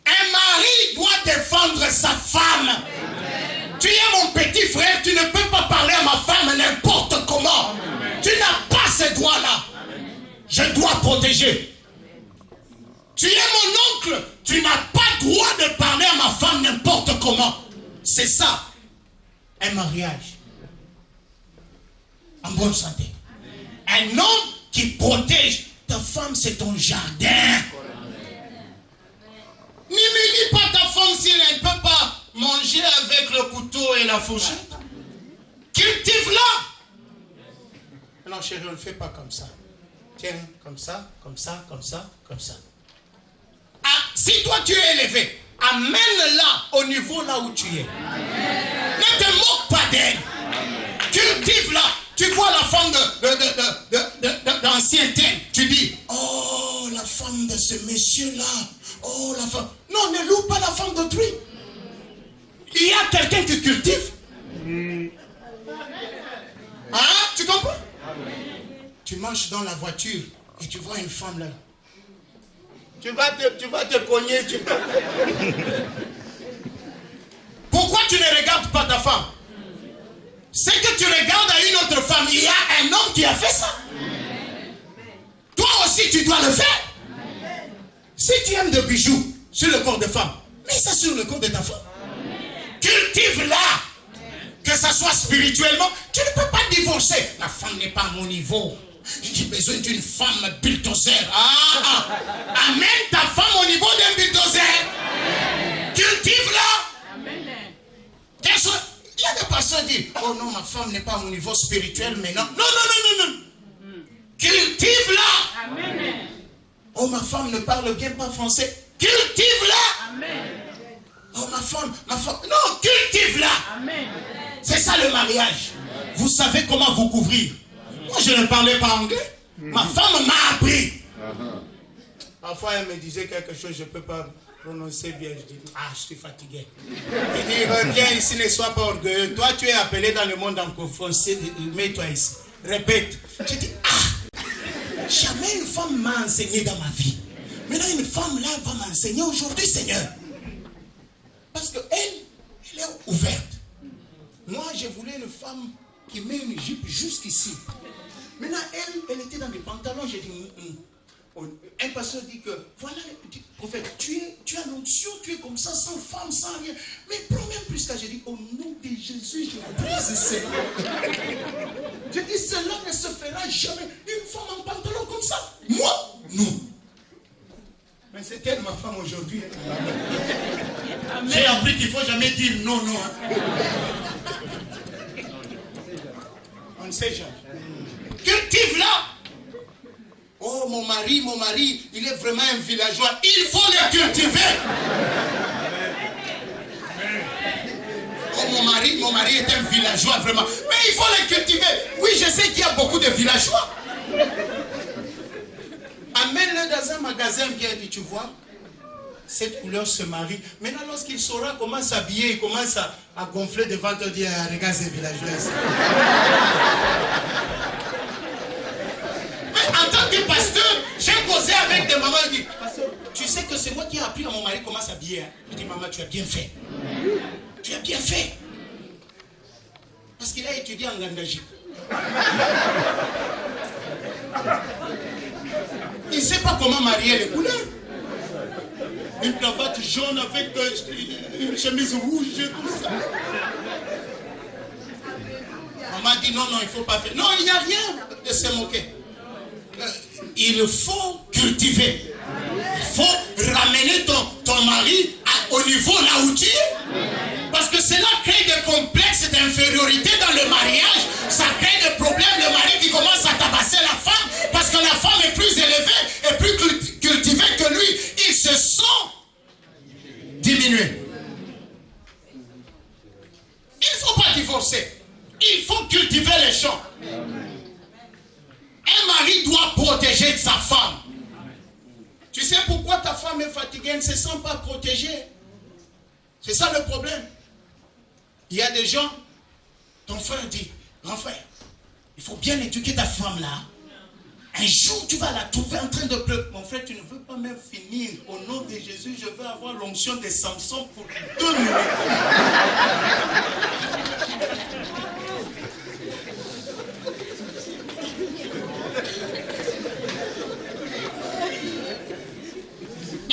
Un mari doit défendre sa femme. Amen. Tu es mon petit frère, tu ne peux pas parler à ma femme n'importe comment. Amen. Tu n'as pas ce droit-là. Je dois protéger. Tu es mon oncle, tu n'as pas droit de parler à ma femme n'importe comment. C'est ça, un mariage en bonne santé. Un homme qui protège ta femme, c'est ton jardin. N'humilie pas ta femme si elle ne peut pas manger avec le couteau et la fourchette. Cultive-la. Non chérie, on ne le fait pas comme ça. Tiens, comme ça, comme ça, comme ça, comme ça. Ah, si toi tu es élevé, amène-la au niveau là où tu es. Amen. Ne te moque pas d'elle. Cultive-la. Tu vois la femme d'ancien temps, tu dis, oh, la femme de ce monsieur-là. Oh, la femme. Non, ne loue pas la femme d'autrui. Il y a quelqu'un qui cultive. Hein, tu comprends? Tu marches dans la voiture et tu vois une femme là. Tu vas te cogner. Pourquoi tu ne regardes pas ta femme? C'est que tu regardes à une autre femme. Il y a un homme qui a fait ça. Toi aussi, tu dois le faire. Si tu aimes des bijoux sur le corps de femme, mets ça sur le corps de ta femme. Cultive-la. Que ça soit spirituellement. Tu ne peux pas divorcer. La femme n'est pas à mon niveau. J'ai besoin d'une femme bulldozer. Amène ta femme au niveau d'un bulldozer. Cultive-la. Il y a des personnes qui disent, oh non, ma femme n'est pas à mon niveau spirituel maintenant. Non. Cultive-la. Amen. Oh, ma femme ne parle bien pas français. Cultive-la. Amen. Oh, ma femme. Non, cultive-la. Amen. C'est ça le mariage. Vous savez comment vous couvrir. Moi, je ne parlais pas anglais. Ma femme m'a appris. Parfois, elle me disait quelque chose, je ne peux pas prononcer bien. Je dis, je suis fatigué. Il dit, reviens ici, ne sois pas orgueilleux. Toi, tu es appelé dans le monde anglophone. Mets-toi ici. Répète. Je dis, jamais une femme m'a enseigné dans ma vie. Maintenant, une femme là va m'enseigner aujourd'hui, Seigneur. Parce qu'elle est ouverte. Moi, je voulais une femme qui met une jupe jusqu'ici. Maintenant, elle était dans des pantalons. J'ai dit, un pasteur dit que, voilà, prophète, tu as l'onction, tu es comme ça, sans femme, sans rien. Mais prends même plus que j'ai dit, au nom de Jésus, je brise cela. Je dis, cela ne se fera jamais. Une femme en pantalon comme ça. Moi, non. Mais c'est elle ma femme aujourd'hui. J'ai appris qu'il ne faut jamais dire non. On ne sait jamais. Cultive-la. Oh, mon mari, il est vraiment un villageois. Il faut le cultiver. Oh, mon mari est un villageois, vraiment. Mais il faut le cultiver. Oui, je sais qu'il y a beaucoup de villageois. Amène-le dans un magasin bien dit, tu vois, cette couleur se marie. Maintenant, lorsqu'il saura comment s'habiller, il commence à gonfler devant toi, dire, regarde ces villageois. En tant que pasteur, j'ai causé avec des mamans qui disent, pasteur, tu sais que c'est moi qui ai appris à mon mari comment s'habiller. Je dis, maman, tu as bien fait. Tu as bien fait. Parce qu'il a étudié en Gandaji. Il ne sait pas comment marier les couleurs. Une cravate jaune avec une chemise rouge, comme ça. Maman dit, non, il ne faut pas faire. Non, il n'y a rien de se moquer. Il faut cultiver. Il faut ramener ton mari au niveau là où tu es. Parce que cela crée des complexes d'infériorité dans le mariage. Ça crée des problèmes. Le mari qui commence à tabasser la femme parce que la femme est plus élevée et plus cultivée que lui. diminuer. Il ne faut pas divorcer. Il faut cultiver les champs. Un mari doit protéger sa femme. Tu sais pourquoi ta femme est fatiguée, elle ne se sent pas protégée. C'est ça le problème. Il y a des gens, ton frère dit, grand frère, il faut bien éduquer ta femme là. Un jour, tu vas la trouver en train de pleurer. Mon frère, tu ne veux pas même finir. Au nom de Jésus, je veux avoir l'onction de Samson pour 2 minutes.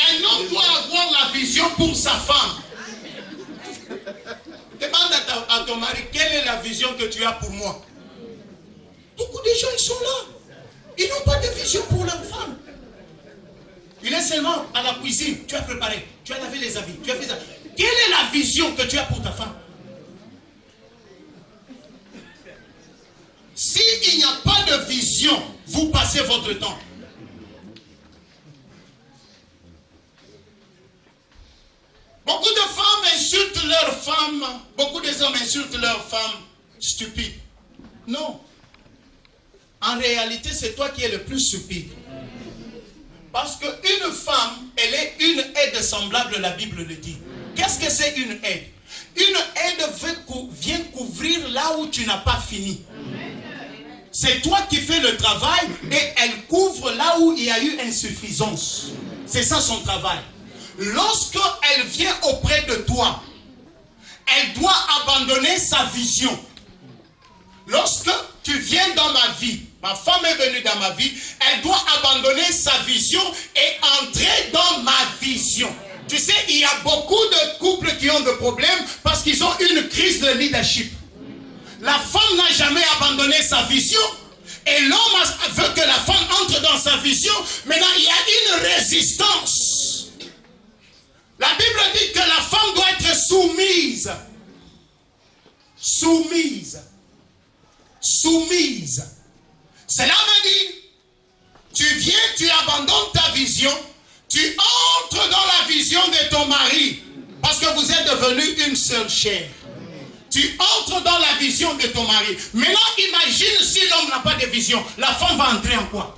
Un homme doit avoir la vision pour sa femme. Demande à ton mari, quelle est la vision que tu as pour moi? Beaucoup de gens, ils sont là. Ils n'ont pas de vision pour leur femme. Il est seulement à la cuisine. Tu as préparé, tu as lavé les habits, tu as fait ça. Quelle est la vision que tu as pour ta femme? S'il n'y a pas de vision, vous passez votre temps. Beaucoup de femmes insultent leurs femmes. Beaucoup des hommes insultent leurs femmes stupides. Non. En réalité, c'est toi qui es le plus stupide. Parce qu'une femme, elle est une aide semblable, la Bible le dit. Qu'est-ce que c'est une aide? Une aide vient couvrir là où tu n'as pas fini. C'est toi qui fais le travail et elle couvre là où il y a eu insuffisance. C'est ça son travail. Lorsque elle vient auprès de toi, elle doit abandonner sa vision. Lorsque tu viens dans ma vie, ma femme est venue dans ma vie, elle doit abandonner sa vision et entrer dans ma vision. Tu sais, il y a beaucoup de couples qui ont des problèmes parce qu'ils ont une crise de leadership. La femme n'a jamais abandonné sa vision et l'homme veut que la femme entre dans sa vision. Maintenant, il y a une résistance. La Bible dit que la femme doit être soumise. Soumise. Soumise. Cela veut dire, tu viens, tu abandonnes ta vision, tu entres dans la vision de ton mari, parce que vous êtes devenus une seule chair. Tu entres dans la vision de ton mari. Maintenant, imagine si l'homme n'a pas de vision, la femme va entrer en quoi?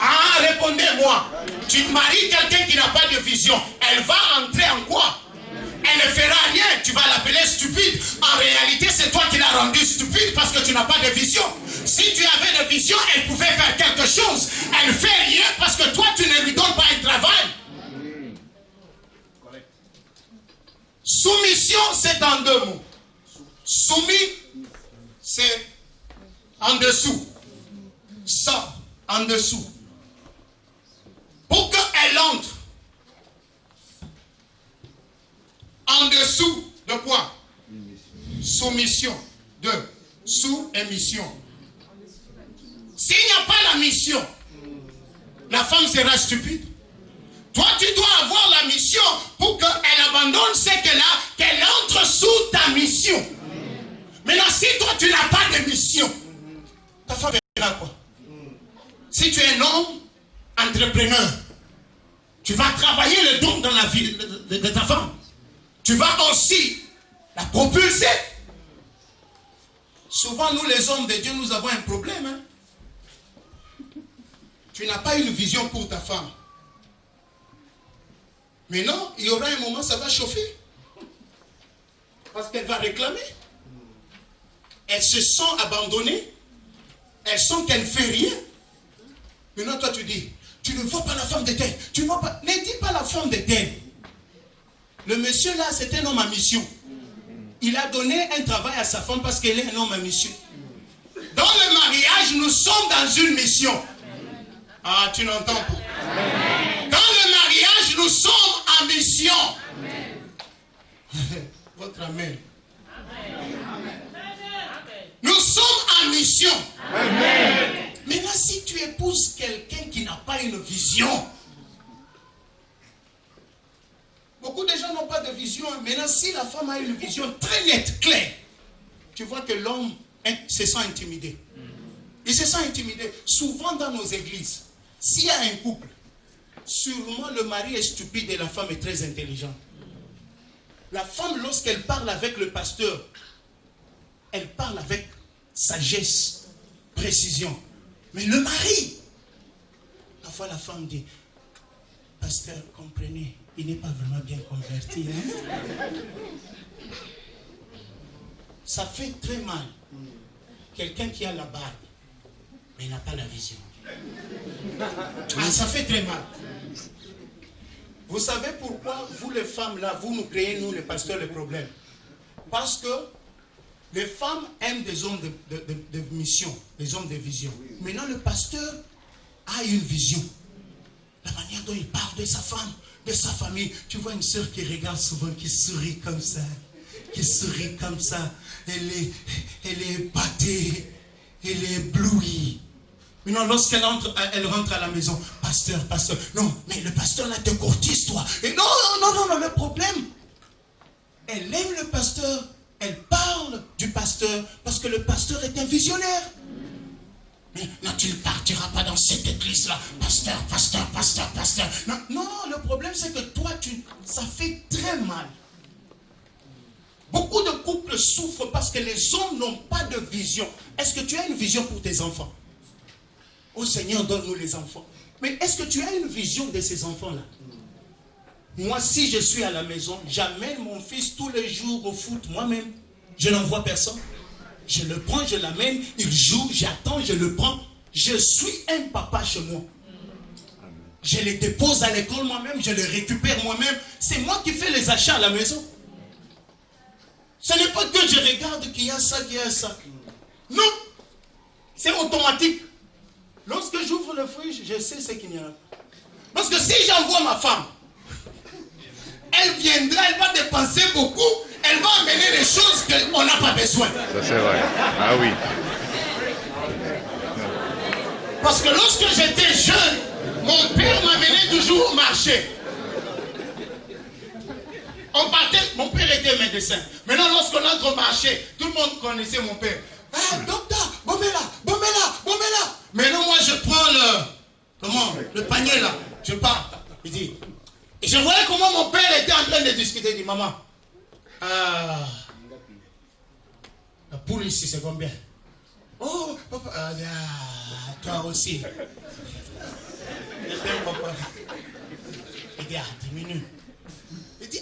Ah, répondez-moi. Tu maries quelqu'un qui n'a pas de vision, elle va entrer en quoi? Elle ne fera rien, tu vas l'appeler stupide. En réalité, c'est toi qui l'as rendue stupide parce que tu n'as pas de vision. Si tu avais de vision, elle pouvait faire quelque chose. Elle ne fait rien parce que toi, tu ne lui donnes pas un travail. Soumission, c'est en 2 mots. Soumis, c'est en dessous. Ça, en dessous. Pour qu'elle entre en dessous de quoi? Soumission. 2. Sous-émission. S'il n'y a pas la mission, la femme sera stupide. Toi, tu dois avoir la mission pour qu'elle abandonne ce qu'elle a, qu'elle entre sous ta mission. Maintenant, si toi, tu n'as pas de mission, ta femme verra quoi? Si tu es un homme entrepreneur, tu vas travailler le don dans la vie de ta femme. Tu vas aussi la propulser. Souvent, nous les hommes de Dieu, nous avons un problème. Hein? Tu n'as pas une vision pour ta femme. Mais non, il y aura un moment, ça va chauffer. Parce qu'elle va réclamer. Elle se sent abandonnée. Elle sent qu'elle ne fait rien. Maintenant, toi, tu dis, tu ne vois pas la femme de tel. Tu ne vois pas. Ne dis pas la femme de tel. Le monsieur là, c'est un homme à mission. Il a donné un travail à sa femme parce qu'elle est un homme à mission. Dans le mariage, nous sommes dans une mission. Ah, tu n'entends pas. Dans le mariage, nous sommes en mission. Votre amen. Nous sommes en mission. Maintenant, si tu épouses quelqu'un qui n'a pas une vision, beaucoup de gens n'ont pas de vision. Maintenant, si la femme a une vision très nette, claire, tu vois que l'homme se sent intimidé. Il se sent intimidé. Souvent dans nos églises, s'il y a un couple, sûrement le mari est stupide et la femme est très intelligente. La femme, lorsqu'elle parle avec le pasteur, elle parle avec sagesse, précision. Mais le mari, parfois la femme dit, pasteur, comprenez, il n'est pas vraiment bien converti. Hein? Ça fait très mal. Quelqu'un qui a la barbe, mais il n'a pas la vision. Ah, ça fait très mal. Vous savez pourquoi, vous les femmes là, vous nous créez, nous les pasteurs, les problèmes? Parce que les femmes aiment des hommes de mission, des hommes de vision. Maintenant, le pasteur a une vision. La manière dont il parle de sa femme, de sa famille. Tu vois une sœur qui regarde souvent, qui sourit comme ça. Qui sourit comme ça. Elle est épatée. Elle est éblouie. Maintenant, lorsqu'elle rentre à la maison. Pasteur. Non, mais le pasteur là te courtise, toi. Et non, le problème. Elle aime le pasteur. Elle parle du pasteur parce que le pasteur est un visionnaire. Mais non, tu ne partiras pas dans cette église-là. Pasteur. Non, le problème c'est que toi, ça fait très mal. Beaucoup de couples souffrent parce que les hommes n'ont pas de vision. Est-ce que tu as une vision pour tes enfants? Oh Seigneur, donne-nous les enfants. Mais est-ce que tu as une vision de ces enfants-là? Moi, si je suis à la maison, j'amène mon fils tous les jours au foot moi-même. Je n'envoie personne. Je le prends, je l'amène, il joue, j'attends, je le prends. Je suis un papa chez moi. Je les dépose à l'école moi-même, je les récupère moi-même. C'est moi qui fais les achats à la maison. Ce n'est pas que je regarde qu'il y a ça, qu'il y a ça. Non, c'est automatique. Lorsque j'ouvre le frigo, je sais ce qu'il y a. Parce que si j'envoie ma femme, elle viendra, elle va dépenser beaucoup, elle va amener des choses qu'on n'a pas besoin. Ça c'est vrai. Ah oui. Parce que lorsque j'étais jeune, mon père m'amenait toujours au marché. On partait, mon père était médecin. Maintenant, lorsqu'on entre au marché, tout le monde connaissait mon père. Ah, docteur, Bomela. Maintenant, moi, je prends le panier là. Je pars. Il dit, et je voyais comment mon père était en train de discuter. Il dit, maman, la poule ici, c'est combien? Oh, papa, toi aussi. Il dit, diminue. Il dit,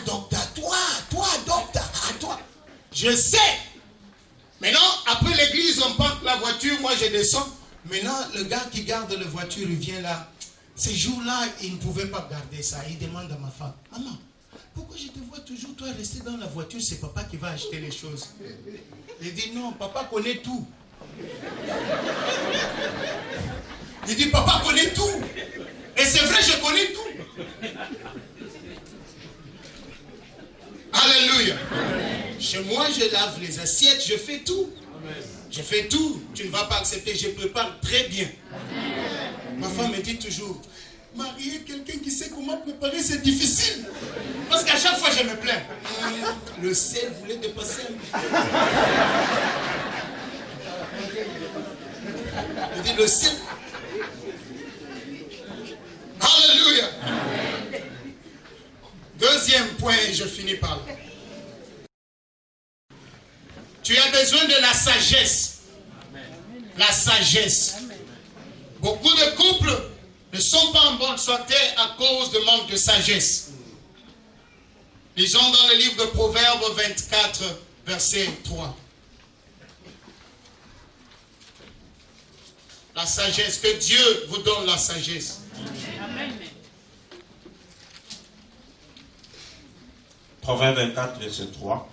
docteur, toi, docteur, toi. Je sais. Maintenant, après l'église, on parque la voiture, moi je descends. Maintenant, le gars qui garde la voiture, il vient là. Ces jours-là, il ne pouvait pas garder ça. Il demande à ma femme, maman, pourquoi je te vois toujours, toi, rester dans la voiture? C'est papa qui va acheter les choses. Il dit, non, papa connaît tout. Il dit, papa connaît tout. Et c'est vrai, je connais tout. Alléluia. Chez moi, je lave les assiettes, je fais tout. Je fais tout. Tu ne vas pas accepter, je prépare très bien. Ma femme me dit toujours, marier quelqu'un qui sait comment préparer, c'est difficile. Parce qu'à chaque fois, je me plains. Le sel voulait dépasser un peu. Je dis, le sel. Alléluia. Deuxième point, je finis par là. Tu as besoin de la sagesse. La sagesse. Beaucoup de couples ne sont pas en bonne santé à cause de manque de sagesse. Lisons dans le livre de Proverbes 24, verset 3. La sagesse, que Dieu vous donne la sagesse. Amen. Proverbe 24, verset 3.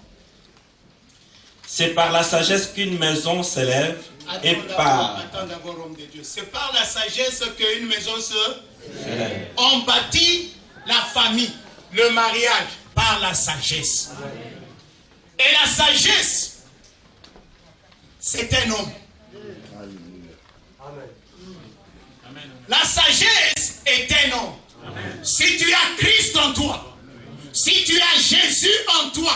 C'est par la sagesse qu'une maison s'élève et par... Attends d'abord, homme de Dieu. C'est par la sagesse qu'une maison s'élève. On bâtit la famille, le mariage, par la sagesse. Et la sagesse, c'est un homme. La sagesse est un homme. Si tu as Christ en toi, si tu as Jésus en toi,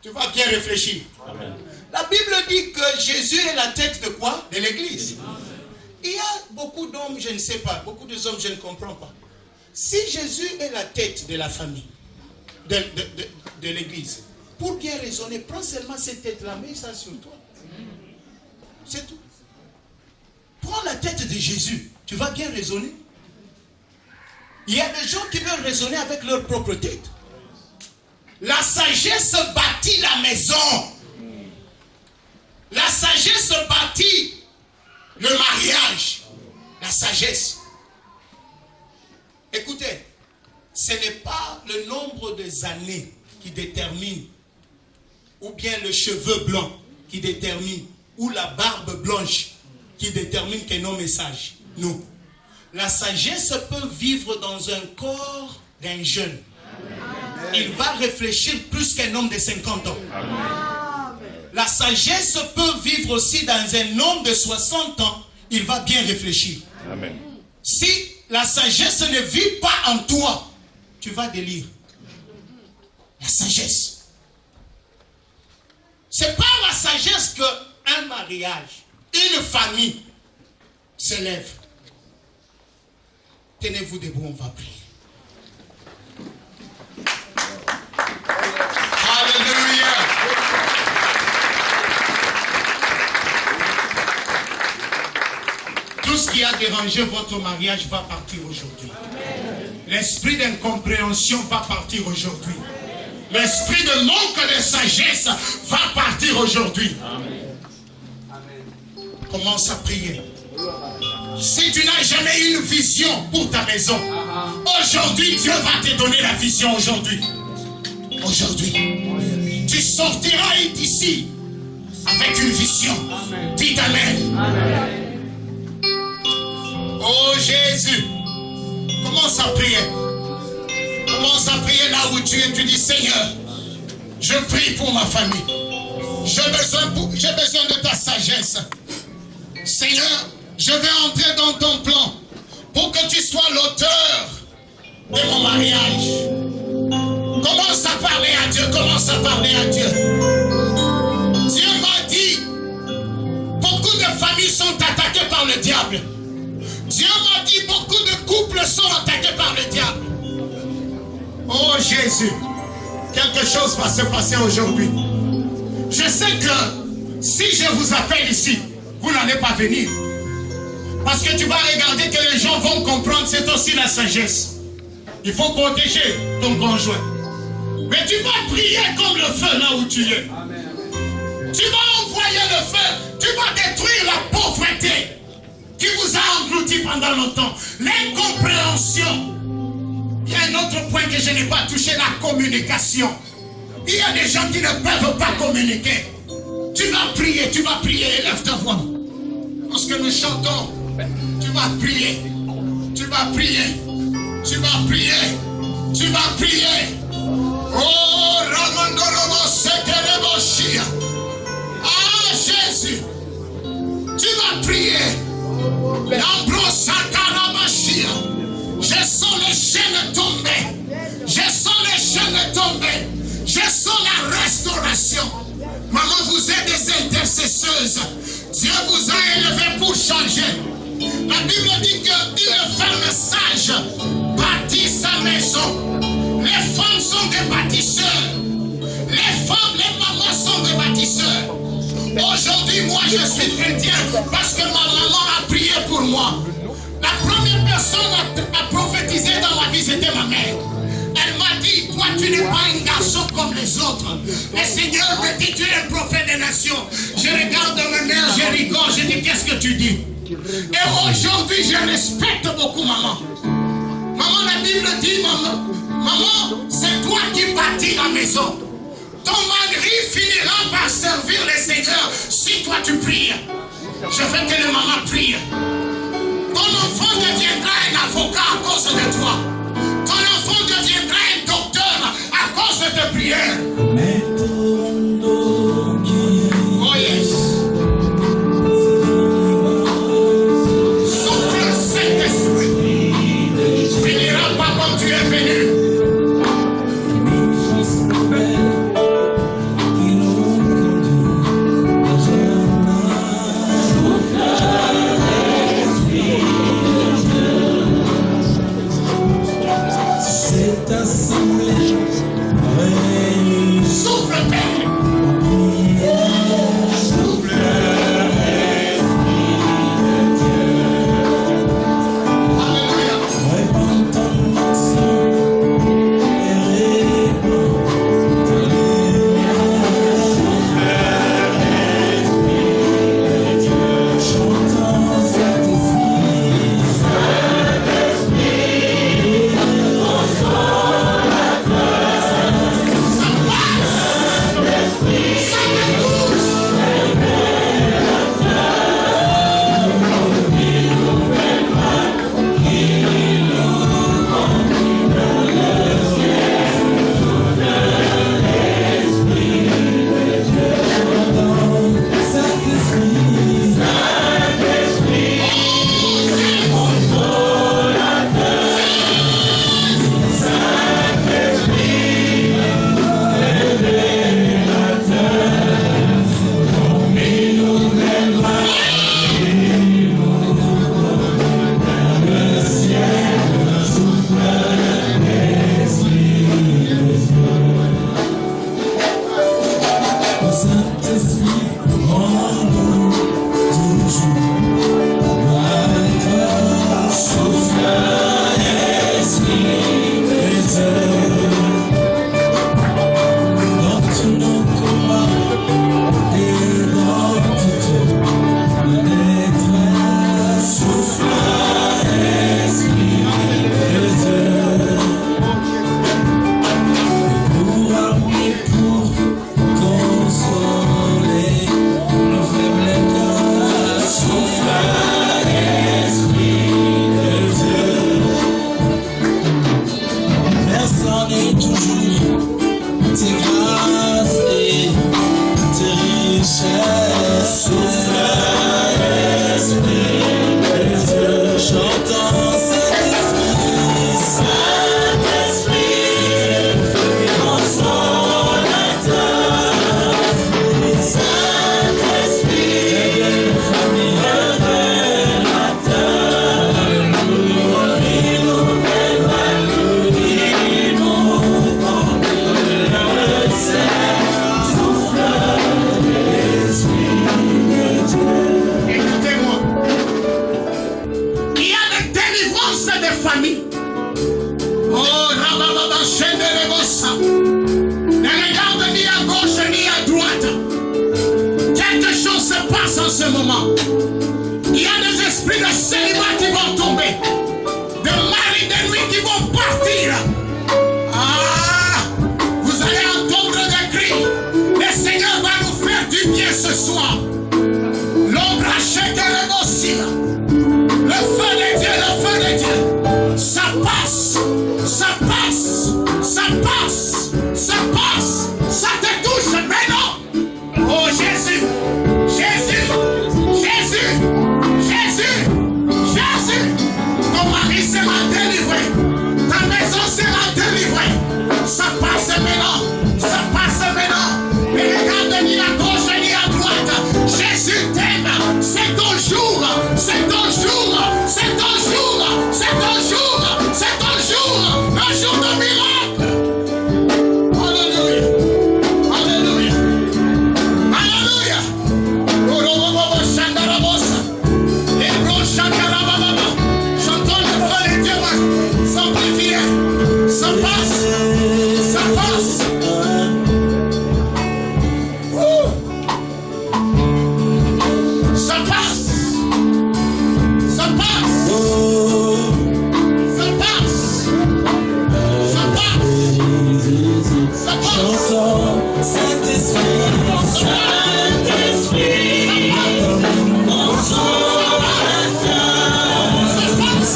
tu vas bien réfléchir. Amen. La Bible dit que Jésus est la tête de quoi? De l'église. Il y a beaucoup d'hommes, je ne sais pas, beaucoup d'hommes, je ne comprends pas. Si Jésus est la tête de la famille, de l'église, pour bien raisonner, prends seulement cette tête-là, mets ça sur toi. C'est tout. Prends la tête de Jésus, tu vas bien raisonner. Il y a des gens qui veulent raisonner avec leur propre tête. La sagesse bâtit la maison. La sagesse bâtit le mariage. La sagesse. Écoutez, ce n'est pas le nombre des années qui détermine, ou bien le cheveu blanc qui détermine, ou la barbe blanche qui détermine qu'un homme est sage. Non. La sagesse peut vivre dans un corps d'un jeune. Il va réfléchir plus qu'un homme de 50 ans. La sagesse peut vivre aussi dans un homme de 60 ans. Il va bien réfléchir. Amen. Si la sagesse ne vit pas en toi, tu vas délire. La sagesse. C'est par la sagesse qu'un mariage, une famille s'élève. Tenez-vous debout, on va prier. Alléluia. Tout ce qui a dérangé votre mariage va partir aujourd'hui. L'esprit d'incompréhension va partir aujourd'hui. L'esprit de manque de sagesse va partir aujourd'hui. Commence à prier. Si tu n'as jamais eu une vision pour ta maison, aujourd'hui Dieu va te donner la vision aujourd'hui. Aujourd'hui. Tu sortiras d'ici avec une vision. Dis Amen. Oh Jésus. Commence à prier. Commence à prier là où tu es. Tu dis Seigneur, je prie pour ma famille. J'ai besoin de ta sagesse. Seigneur, je vais entrer dans ton plan pour que tu sois l'auteur de mon mariage. Commence à parler à Dieu. Commence à parler à Dieu. Dieu m'a dit, beaucoup de familles sont attaquées par le diable. Dieu m'a dit, beaucoup de couples sont attaqués par le diable. Oh Jésus, quelque chose va se passer aujourd'hui. Je sais que si je vous appelle ici, vous n'allez pas venir. Parce que tu vas regarder que les gens vont comprendre, c'est aussi la sagesse. Il faut protéger ton conjoint. Mais tu vas prier comme le feu là où tu es. Tu vas envoyer le feu. Tu vas détruire la pauvreté qui vous a englouti pendant longtemps. L'incompréhension. Il y a un autre point que je n'ai pas touché, la communication. Il y a des gens qui ne peuvent pas communiquer. Tu vas prier, élève ta voix. Lorsque nous chantons, tu vas prier, tu vas prier, tu vas prier, tu vas prier. Oh, Ramandorobo Sekereboshia. Ah, Jésus, tu vas prier. L'ambrosa Karabashia. Je sens les chaînes tomber. Je sens les chaînes tomber. Je sens la restauration. Maman, vous êtes des intercesseuses. Dieu vous a élevé pour changer. La Bible dit qu'une femme sage bâtit sa maison. Les femmes sont des bâtisseurs. Les femmes, les mamans sont des bâtisseurs. Aujourd'hui, moi, je suis chrétien parce que ma maman a prié pour moi. La première personne à prophétiser dans ma vie, c'était ma mère. Elle m'a dit, toi, tu n'es pas un garçon comme les autres. Le Seigneur me dit, tu es un prophète des nations. Je regarde ma mère, je rigole, je dis, qu'est-ce que tu dis? Et aujourd'hui, je respecte beaucoup maman. Maman, la Bible dit, maman, c'est toi qui bâtis la maison. Ton mari finira par servir le Seigneur si toi tu pries. Je veux que les mamans prient. Ton enfant deviendra un avocat à cause de toi. Ton enfant deviendra un docteur à cause de tes prières. Oh yes. Souffle Saint-Esprit. Tu finiras pas comme tu es venu. toujours tes grâces et tes richesses. Saint-Esprit, j'entends Saint-Esprit, Saint-Esprit, consolateur, Saint-Esprit, révélateur, Écoutez-moi. Il y a des délivrances des familles. Oh, Rabababa, Chenderebosa. Ne regarde ni à gauche ni à droite. Quelque chose se passe en ce moment. Il y a des esprits de célibat qui vont tomber. De mari de nuit qui vont partir. Ah, vous allez entendre des cris. Le Seigneur va nous faire du bien ce soir. L'ombre achète le bossile. Le feu de Dieu, le feu de Dieu. Ça passe, ça passe, ça passe, ça passe. Ça te touche, mais non. Oh Jésus, Jésus, Jésus, Jésus, Jésus. Ton mari sera délivré. Ta maison sera délivrée. Ça passe maintenant, ça passe maintenant. Ne regarde ni à gauche ni à droite. Jésus t'aime. C'est ton jour, c'est ton jour, c'est ton jour, c'est ton jour, c'est ton jour. Un jour de miracle. Alléluia, alléluia, alléluia. J'entends le feu de Dieu s'amplifier. Ça passe, ça passe. Ouh. Ça passe, ça passe, ça passe, ça passe, ça passe. j'entends Saint-Esprit, Saint-Esprit, consolateur, Saint-Esprit,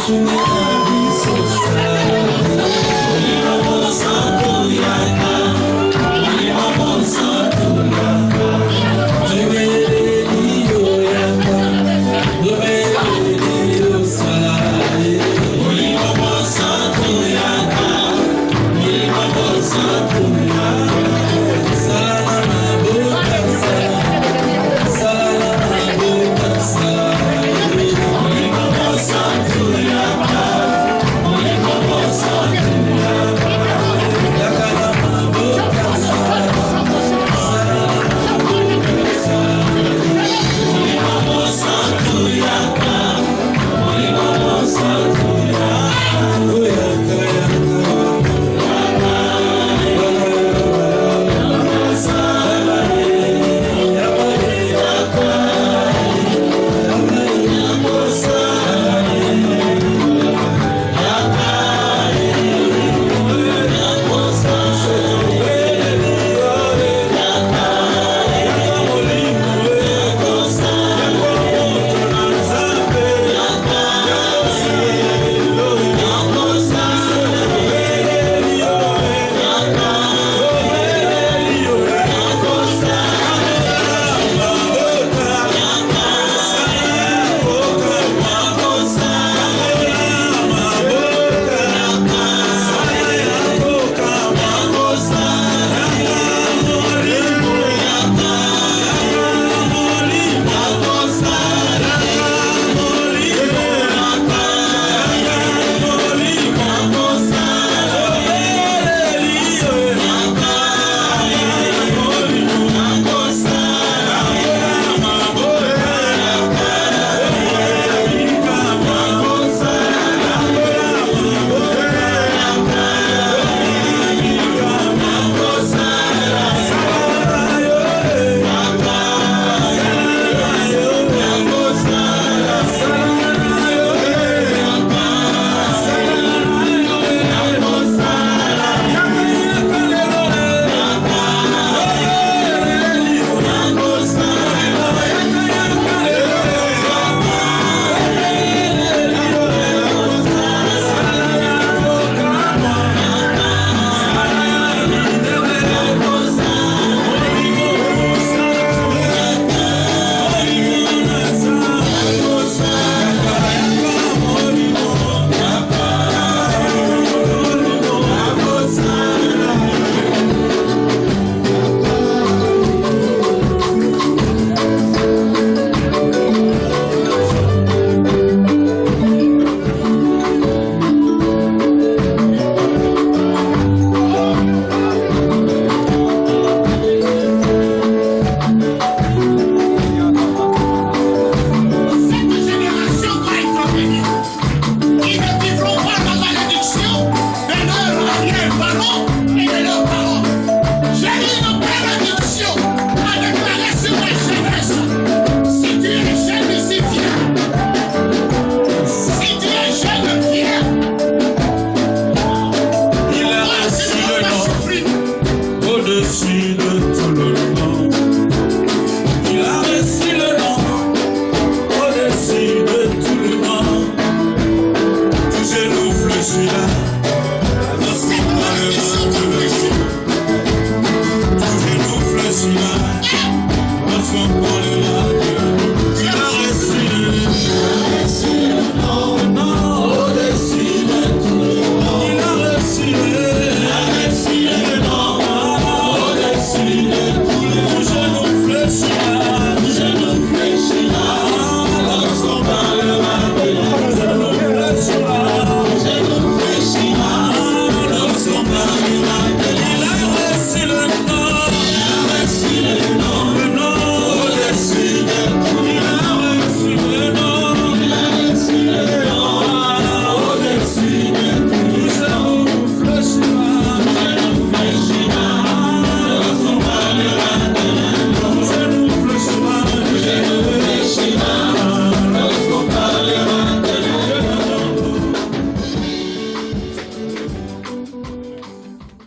Souvenir